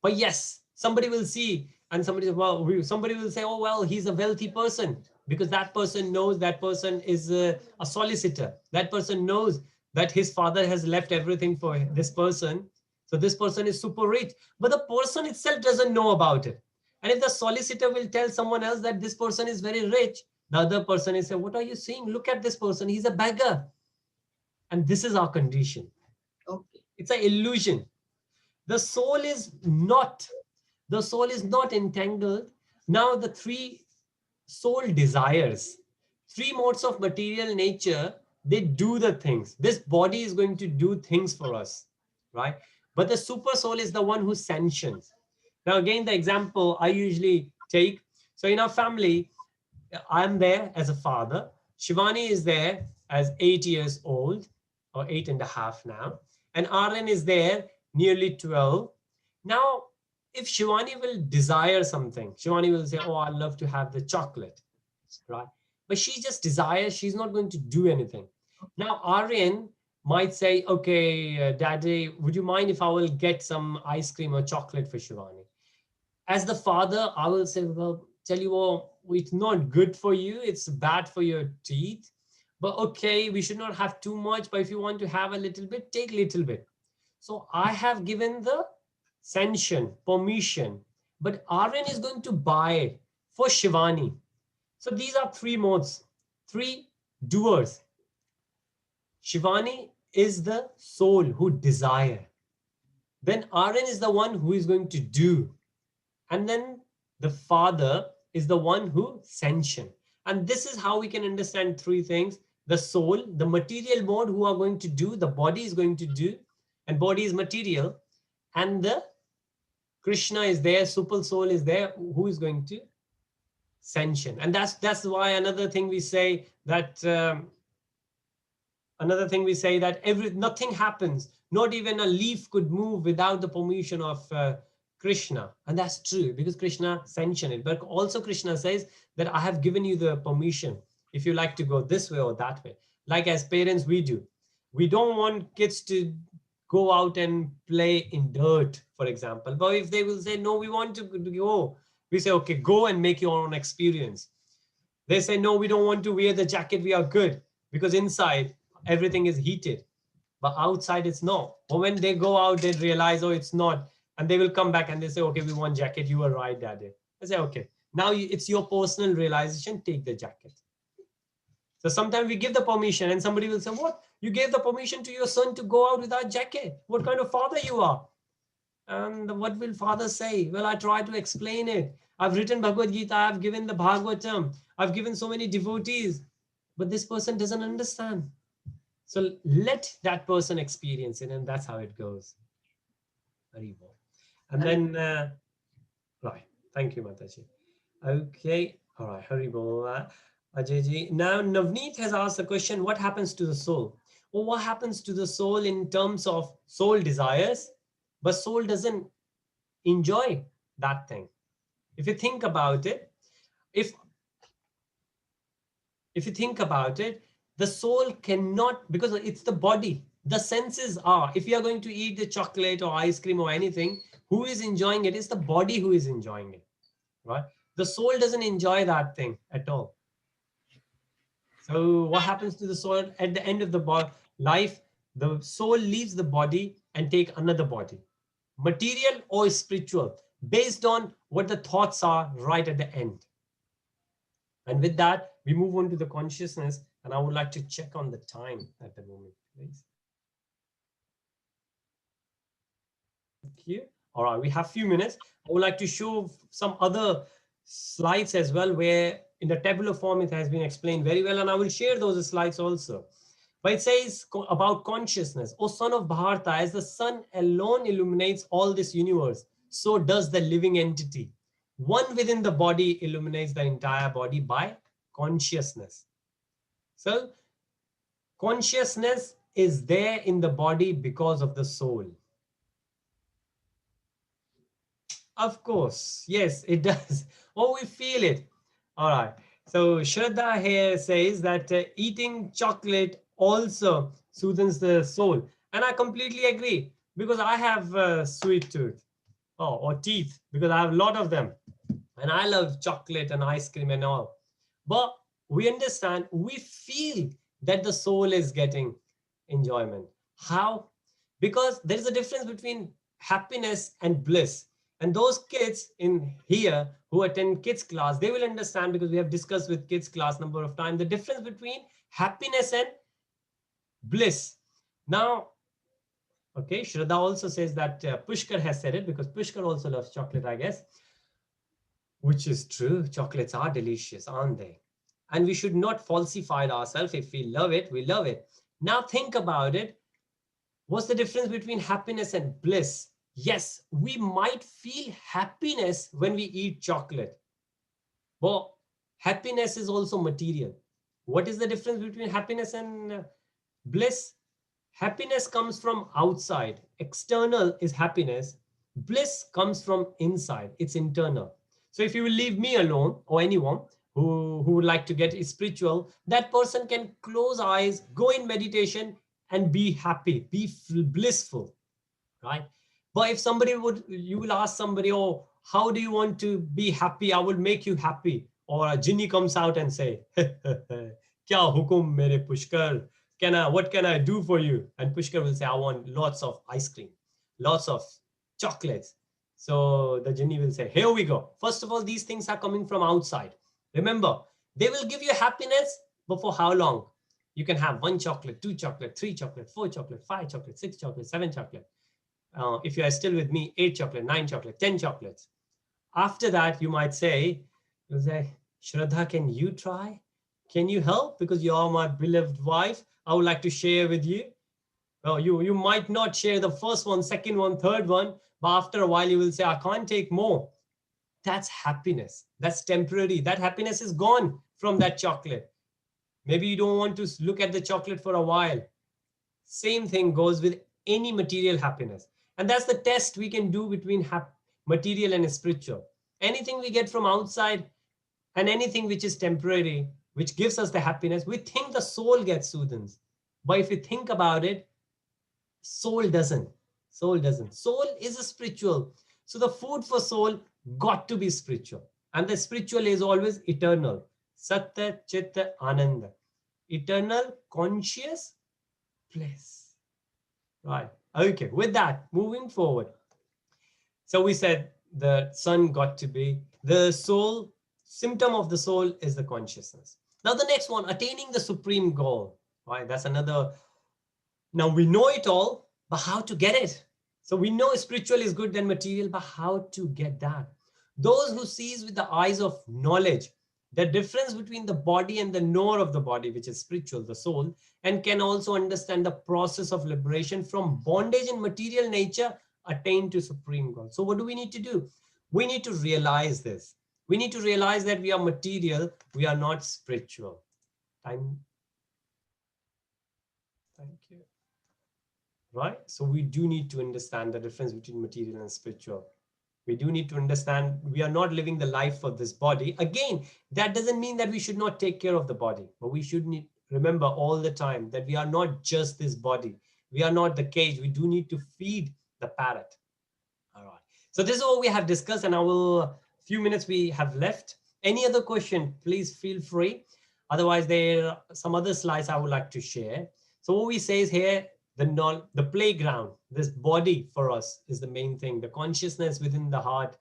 But yes, somebody will see and somebody will say, oh, well, he's a wealthy person, because that person knows that person is a solicitor. That person knows that his father has left everything for this person. So this person is super rich, but the person itself doesn't know about it. And if the solicitor will tell someone else that this person is very rich, the other person is saying, what are you saying? Look at this person. He's a beggar. And this is our condition. Okay. It's an illusion. The soul is not entangled. Now the 3 soul desires, 3 modes of material nature, they do the things. This body is going to do things for us, right? But the super soul is the one who sanctions. Now, again, the example I usually take. So in our family, I'm there as a father. Shivani is there as 8 years old, or 8.5 now. And Aryan is there nearly 12. Now, if Shivani will desire something, Shivani will say, oh, I love to have the chocolate, right? But she just desires, she's not going to do anything. Now, Aryan might say, okay, Daddy, would you mind if I will get some ice cream or chocolate for Shivani? as the father, I will say, well, tell you, well, it's not good for you. It's bad for your teeth. But okay, we should not have too much. But if you want to have a little bit, take a little bit. So I have given the sanction, permission. But Aryan is going to buy it for Shivani. So these are three modes, three doers. Shivani is the soul who desire. Then Aryan is the one who is going to do. And then the father is the one who sanction. And this is how we can understand three things. The soul, the material mode who are going to do, the body is going to do, and body is material. And the Krishna is there, super soul is there, who is going to sanction. And that's why another thing we say that nothing happens, not even a leaf could move without the permission of Krishna. And that's true, because Krishna sanctioned it. But also Krishna says that I have given you the permission if you like to go this way or that way. Like as parents, we do. We don't want kids to go out and play in dirt, for example. But if they will say, no, we want to go, we say, okay, go and make your own experience. They say, no, we don't want to wear the jacket, we are good, because inside everything is heated, but outside it's not. Or when they go out, they realize, oh, it's not. And they will come back and they say, okay, we want jacket. You were right, Daddy. I say, okay, now it's your personal realization, take the jacket. So sometimes we give the permission and somebody will say, what? You gave the permission to your son to go out without jacket. What kind of father you are? And what will father say? Well, I try to explain it. I've written Bhagavad Gītā. I've given the Bhagavatam. I've given so many devotees, but this person doesn't understand. So let that person experience it, and that's how it goes. Very well. And then, right. Thank you, Mataji. Okay. All right. Haribol. Ajayji. Now, Navneet has asked the question, what happens to the soul? Well, what happens to the soul in terms of soul desires, but soul doesn't enjoy that thing. If you think about it, if you think about it, the soul cannot, because it's the body, the senses are, if you are going to eat the chocolate or ice cream or anything, who is enjoying it? It's the body who is enjoying it, right? The soul doesn't enjoy that thing at all. So what happens to the soul at the end of the life? The soul leaves the body and take another body, material or spiritual, based on what the thoughts are right at the end. And with that, we move on to the consciousness, and I would like to check on the time at the moment, please. Thank you. All right, we have a few minutes. I would like to show some other slides as well, where in the tabular form, it has been explained very well, and I will share those slides also. But it says about consciousness, O son of Bharata, as the sun alone illuminates all this universe, so does the living entity. One within the body illuminates the entire body by consciousness. So consciousness is there in the body because of the soul. Of course, yes, it does. Oh, we feel it. All right. So Shraddha here says that eating chocolate also soothes the soul. And I completely agree, because I have a sweet tooth, or teeth, because I have a lot of them. And I love chocolate and ice cream and all. But we understand, we feel that the soul is getting enjoyment. How? Because there is a difference between happiness and bliss. And those kids in here who attend kids class, they will understand, because we have discussed with kids class number of times, the difference between happiness and bliss. Now, okay, Shraddha also says that Pushkar has said it, because Pushkar also loves chocolate, I guess, which is true. Chocolates are delicious, aren't they? And we should not falsify ourselves. If we love it, we love it. Now think about it. What's the difference between happiness and bliss? Yes, we might feel happiness when we eat chocolate, but happiness is also material. What is the difference between happiness and bliss? Happiness comes from outside. External is happiness. Bliss comes from inside. It's internal. So if you will leave me alone, or anyone who would like to get spiritual, that person can close eyes, go in meditation, and be happy, be blissful, right? But if somebody you will ask somebody, oh, how do you want to be happy? I will make you happy. Or a genie comes out and say, Kya hukum mere Pushkar? What can I do for you? And Pushkar will say, I want lots of ice cream, lots of chocolates. So the genie will say, here we go. First of all, these things are coming from outside. Remember, they will give you happiness, but for how long? You can have 1 chocolate, 2 chocolate, 3 chocolate, 4 chocolate, 5 chocolate, 6 chocolate, 7 chocolate. If you are still with me, 8 chocolate, 9 chocolate, 10 chocolates. After that, you'll say, Shraddha, can you try? Can you help? Because you are my beloved wife. I would like to share with you. Well, you might not share the first one, second one, third one, but after a while you will say, I can't take more. That's happiness. That's temporary. That happiness is gone from that chocolate. Maybe you don't want to look at the chocolate for a while. Same thing goes with any material happiness. And that's the test we can do between material and spiritual. Anything we get from outside and anything which is temporary, which gives us the happiness, we think the soul gets soothed. But if you think about it, soul doesn't. Soul doesn't. Soul is a spiritual. So the food for soul got to be spiritual. And the spiritual is always eternal. Satya, Chitta, Ananda. Eternal, conscious bliss. Right. Okay. With that, moving forward. So we said the sun got to be the soul. Symptom of the soul is the consciousness. Now the next one, attaining the supreme goal. Right. That's another. Now we know it all, but how to get it? So we know spiritual is good than material, but how to get that? Those who sees with the eyes of knowledge, the difference between the body and the knower of the body, which is spiritual, the soul, and can also understand the process of liberation from bondage in material nature, attain to supreme goal. So what do we need to do? We need to realize this. We need to realize that we are material, we are not spiritual. Thank you. Right? So we do need to understand the difference between material and spiritual. We do need to understand we are not living the life for this body. Again, that doesn't mean that we should not take care of the body, but we should remember all the time that we are not just this body. We are not the cage. We do need to feed the parrot. All right. So this is all we have discussed, and few minutes we have left. Any other question, please feel free. Otherwise, there are some other slides I would like to share. So what we say is here, the playground, this body for us is the main thing. The consciousness within the heart,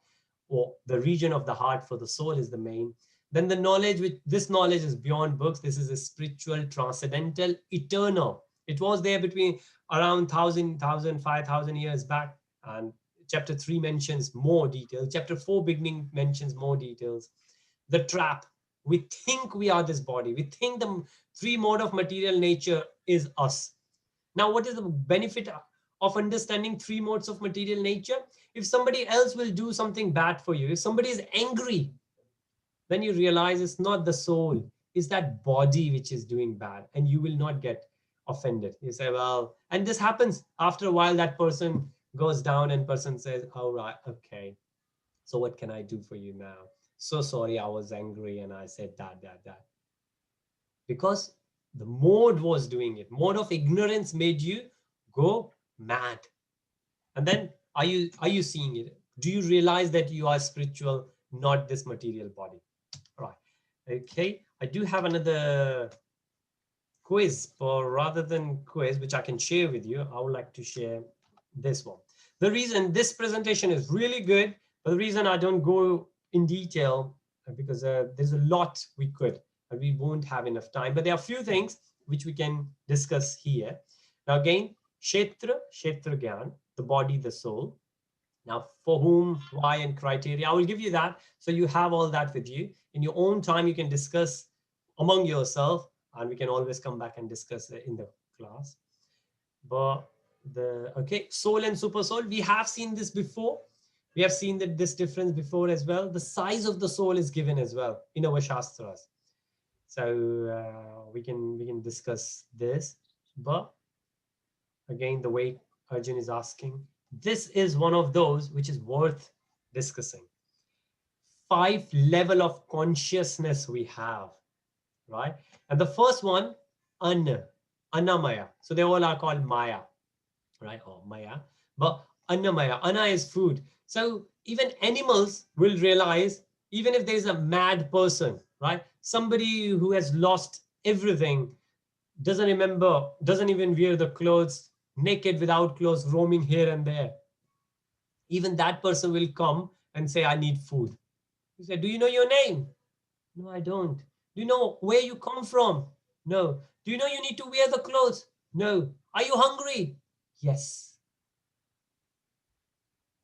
or the region of the heart for the soul, is the main. Then the knowledge, this knowledge is beyond books. This is a spiritual, transcendental, eternal. It was there between around 5,000 years back. And chapter 3 mentions more details. Chapter 4 beginning mentions more details. The trap. We think we are this body. We think the 3 mode of material nature is us. Now, what is the benefit of understanding 3 modes of material nature? If somebody else will do something bad for you, if somebody is angry, then you realize it's not the soul, it's that body which is doing bad, and you will not get offended. You say, well, and this happens after a while, that person goes down and person says, all right, okay, so what can I do for you now? So sorry, I was angry and I said that. Because the mode was doing it. Mode of ignorance made you go mad. And then are you seeing it? Do you realize that you are spiritual, not this material body? All right. Okay. I do have another quiz, or rather than quiz, which I can share with you. I would like to share this one. The reason this presentation is really good, but the reason I don't go in detail, because there's a lot we could, and we won't have enough time. But there are a few things which we can discuss here. Now again, Kshetra Gyan, the body, the soul. Now for whom, why, and criteria, I will give you that. So you have all that with you. In your own time, you can discuss among yourself, and we can always come back and discuss it in the class. But soul and super soul, we have seen this before. We have seen this difference before as well. The size of the soul is given as well in our Shastras. So we can discuss this. But again, the way Arjun is asking, this is one of those which is worth discussing. 5 level of consciousness we have, right? And the first one, Annamaya. So they all are called Maya, right? Or Maya. But Annamaya, Anna is food. So even animals will realize, even if there is a mad person, right? Somebody who has lost everything, doesn't remember, doesn't even wear the clothes, naked without clothes, roaming here and there. Even that person will come and say, I need food. You say, do you know your name? No, I don't. Do you know where you come from? No. Do you know you need to wear the clothes? No. Are you hungry? Yes.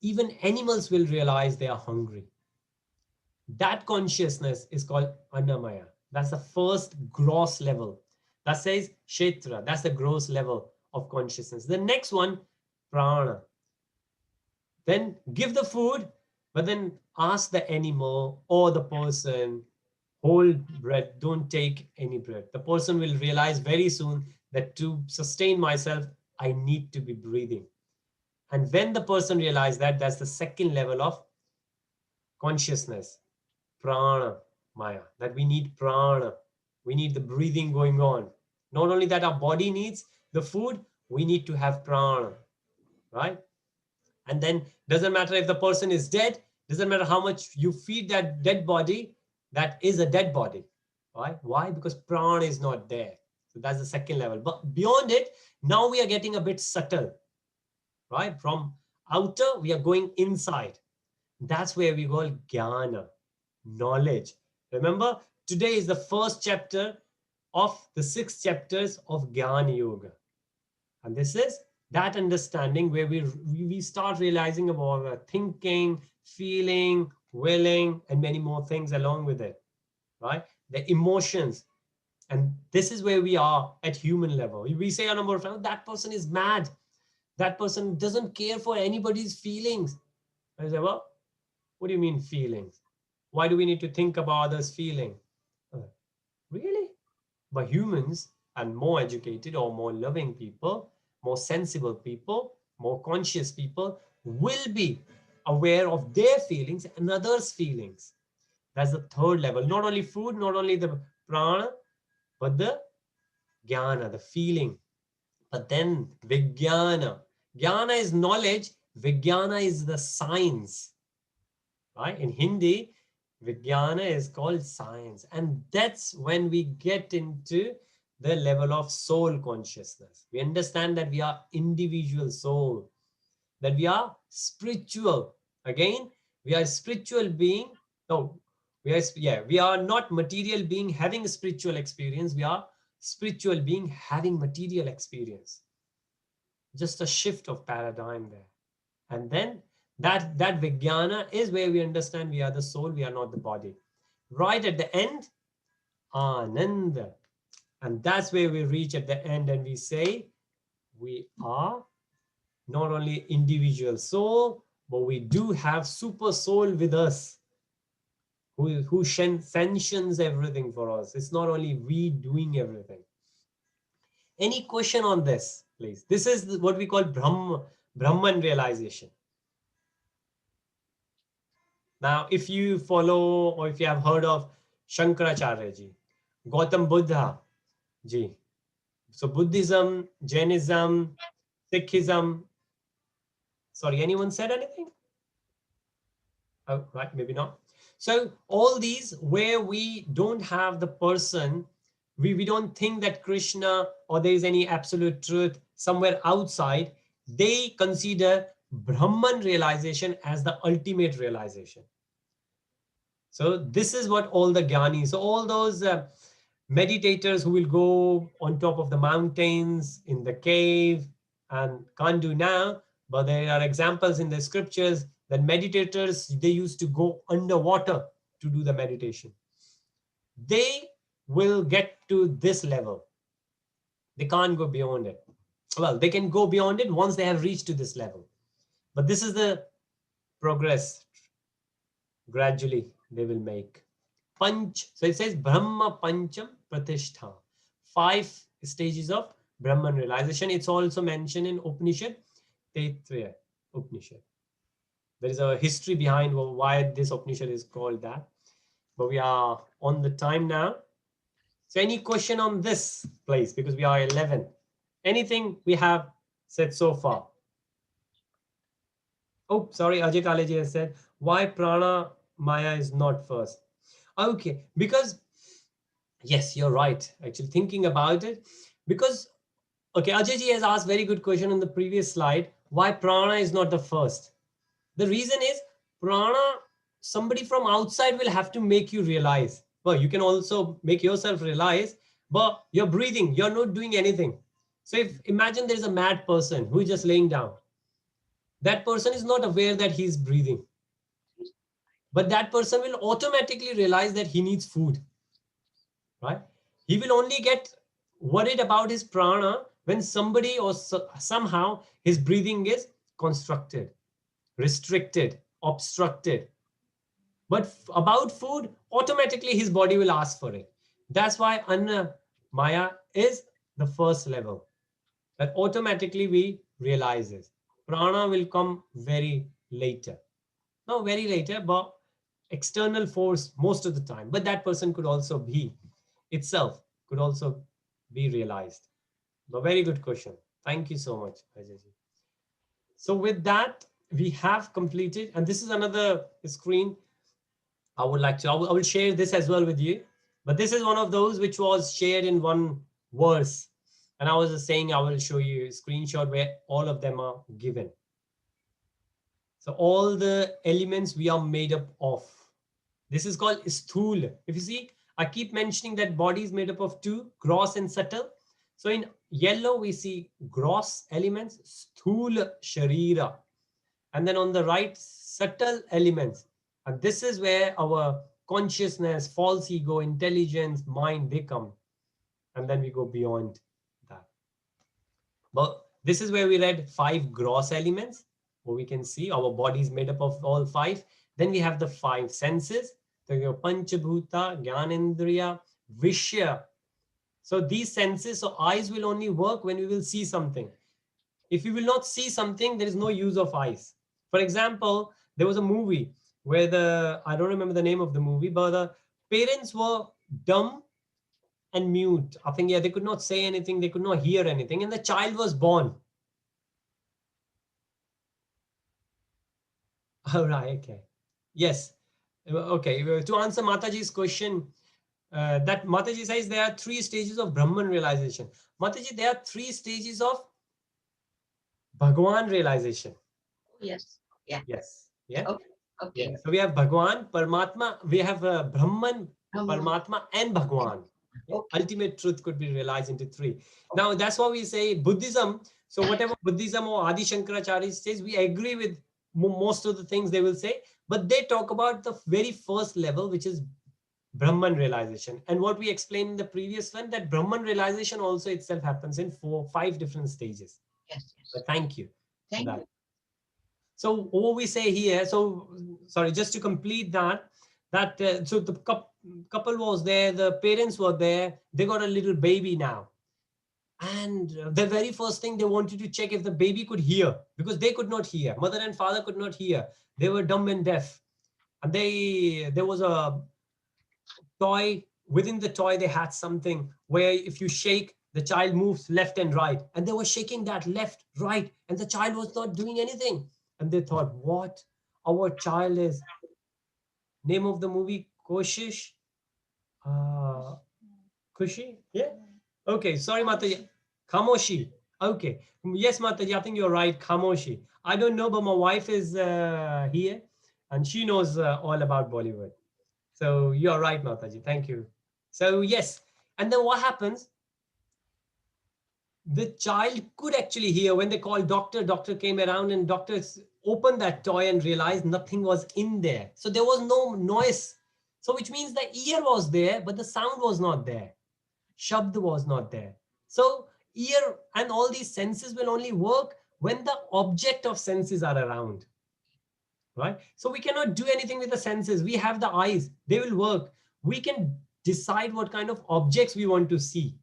Even animals will realize they are hungry. That consciousness is called Annamaya. That's the first gross level. That says Kshetra. That's the gross level of consciousness. The next one, Prana. Then give the food, but then ask the animal or the person, hold breath, don't take any breath. The person will realize very soon that to sustain myself, I need to be breathing. And when the person realizes that, that's the second level of consciousness, prana maya, that we need prana. We need the breathing going on. Not only that our body needs the food, we need to have prana, right? And then doesn't matter if the person is dead, doesn't matter how much you feed that dead body, that is a dead body. Right? Why? Because prana is not there. So that's the second level. But beyond it, now we are getting a bit subtle. Right? From outer, we are going inside. That's where we call jnana, knowledge. Remember, today is the first chapter of the 6 chapters of Jnana Yoga. And this is that understanding where we start realizing about our thinking, feeling, willing, and many more things along with it, right? The emotions. And this is where we are at human level. We say a number of times, that person is mad. That person doesn't care for anybody's feelings. I say, well, what do you mean feelings? Why do we need to think about others' feeling? Really? But humans and more educated or more loving people, more sensible people, more conscious people will be aware of their feelings and others' feelings. That's the third level. Not only food, not only the prana, but the jnana, the feeling. But then vijnana. Jnana is knowledge. Vijnana is the science. Right? In Hindi, Vijnana is called science. And that's when we get into the level of soul consciousness. We understand that we are individual soul, that we are spiritual. Again, we are spiritual being. No, we are not material being having a spiritual experience. We are spiritual being having material experience. Just a shift of paradigm there. And then that vijnana is where we understand we are the soul, we are not the body. Right at the end, ananda. And that's where we reach at the end and we say, we are not only individual soul, but we do have super soul with us who sanctions everything for us. It's not only we doing everything. Any question on this, please? This is what we call Brahman realization. Now, if you follow or if you have heard of Shankaracharya ji, Gautam Buddha ji, so Buddhism, Jainism, Sikhism, sorry, anyone said anything? Oh, right, maybe not. So all these where we don't have the person, we don't think that Krishna or there is any absolute truth somewhere outside, they consider Brahman realization as the ultimate realization. So this is what all the jnanis, so all those meditators who will go on top of the mountains, in the cave, and can't do now, but there are examples in the scriptures that meditators, they used to go underwater to do the meditation. They will get to this level. They can't go beyond it. Well, they can go beyond it once they have reached to this level. But this is the progress gradually they will make. Panch, so it says Brahma Pancham Pratishtha. 5 stages of Brahman realization. It's also mentioned in Upanishad, Taittiriya Upanishad. There is a history behind why this Upanishad is called that. But we are on the time now. So any question on this place? Because we are 11. Anything we have said so far? Oh, sorry, Ajay Kaleji has said, why prana maya is not first? Okay, because yes, you're right. Actually, thinking about it, because okay, Ajay ji has asked very good question on the previous slide. Why prana is not the first? The reason is prana. Somebody from outside will have to make you realize. Well, you can also make yourself realize, but you're breathing. You're not doing anything. So if imagine there is a mad person who is just laying down, that person is not aware that he's breathing, but that person will automatically realize that he needs food, right? He will only get worried about his prana when somebody or somehow his breathing is constructed, restricted, obstructed. But about food, automatically his body will ask for it. That's why Anna Maya is the first level that automatically we realize this. Prana will come very later. Not very later, but external force most of the time. But that person could also be itself, could also be realized. But very good question. Thank you so much, Ajay ji. So with that, we have completed, and this is another screen. I will share this as well with you. But this is one of those which was shared in one verse. And I was just saying, I will show you a screenshot where all of them are given. So all the elements we are made up of. This is called sthul. If you see, I keep mentioning that body is made up of two, gross and subtle. So in yellow, we see gross elements, sthul sharira. And then on the right, subtle elements. And this is where our consciousness, false ego, intelligence, mind, they come. And then we go beyond that. But this is where we read 5 gross elements, where we can see our body is made up of all 5. Then we have the 5 senses, the Panchabhuta, Gyanendriya, Vishya. So these senses, so eyes will only work when we will see something. If we will not see something, there is no use of eyes. For example, there was a movie where I don't remember the name of the movie, but the parents were dumb and mute. I think, yeah, they could not say anything, they could not hear anything, and the child was born. All right, okay. Yes. Okay. To answer Mataji's question, that Mataji says there are 3 stages of Brahman realization. Mataji, there are 3 stages of Bhagwan realization. Yes. Yeah. Yes. Yeah. Okay. Okay. Yeah. So we have Bhagwan, Paramatma, we have Brahman, Paramatma, and Bhagwan. Yeah? Okay. Ultimate truth could be realized into 3. Now, that's why we say Buddhism. So whatever Buddhism or Adi Shankaracharya says, we agree with most of the things they will say, but they talk about the very first level, which is Brahman realization. And what we explained in the previous one, that Brahman realization also itself happens in 5 different stages. Yes. Yes. But thank you for Thank that. you. So what we say here, so sorry, just to complete that, so the couple was there, the parents were there, they got a little baby now. And the very first thing they wanted to check if the baby could hear, because they could not hear. Mother and father could not hear. They were dumb and deaf. And there was a toy. Within the toy, they had something where if you shake, the child moves left and right. And they were shaking that left, right, and the child was not doing anything. And they thought, what? Our child is. Name of the movie, Koshish? Uh, Kushi? Yeah? Okay, sorry, Mataji. Kamoshi. Okay. Yes, Mataji, I think you're right. Kamoshi. I don't know, but my wife is here and she knows all about Bollywood. So you're right, Mataji. Thank you. So, yes. And then what happens? The child could actually hear when they called doctor. Doctor came around and doctor opened that toy and realized nothing was in there. So there was no noise. So which means the ear was there, but the sound was not there. Shabd was not there. So ear and all these senses will only work when the object of senses are around, right? So we cannot do anything with the senses. We have the eyes, they will work. We can decide what kind of objects we want to see,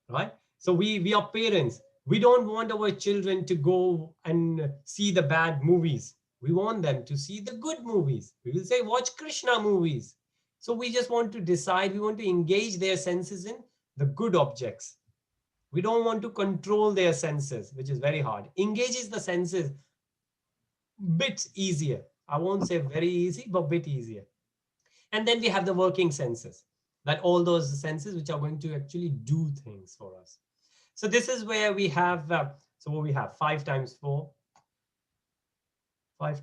right? So we are parents. We don't want our children to go and see the bad movies. We want them to see the good movies. We will say, watch Krishna movies. So we just want to decide, we want to engage their senses in the good objects. We don't want to control their senses, which is very hard. Engages the senses. bit easier. I won't say very easy, but bit easier. And then we have the working senses, that all those senses which are going to actually do things for us. So this is where we have, so what we have, 5 times 4. 5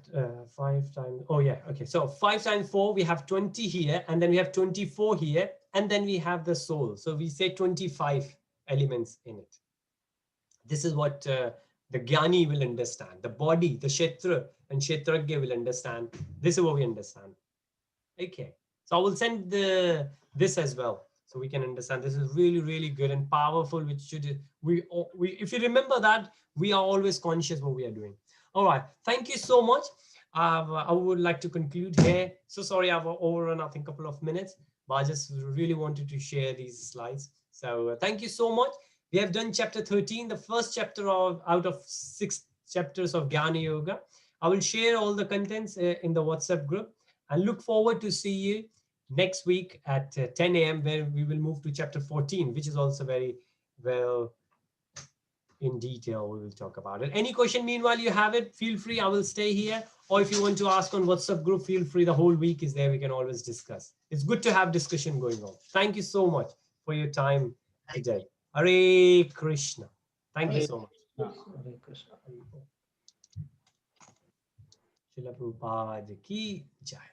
times, oh yeah, okay. So 5 times 4, we have 20 here, and then we have 24 here, and then we have the soul. So we say 25 elements in it. This is what the Jnani will understand. The body, the Kshetra and Kshetragya will understand. This is what we understand. Okay. So I will send this as well, so we can understand. This is really, really good and powerful, which should, we if you remember that, we are always conscious what we are doing. All right. Thank you so much. I would like to conclude here. So sorry, I've overrun, I think, a couple of minutes, but I just really wanted to share these slides. So thank you so much. We have done chapter 13, the first chapter out of 6 chapters of Jnana Yoga. I will share all the contents in the WhatsApp group, and look forward to see you next week at 10 a.m. where we will move to chapter 14, which is also very well in detail. We will talk about it. Any question meanwhile you have it, feel free. I will stay here. Or if you want to ask on WhatsApp group, feel free. The whole week is there. We can always discuss. It's good to have discussion going on. Thank you so much for your time today. Hare Krishna. Thank you so much. Hare Krishna. Srila Prabhupada ki jai.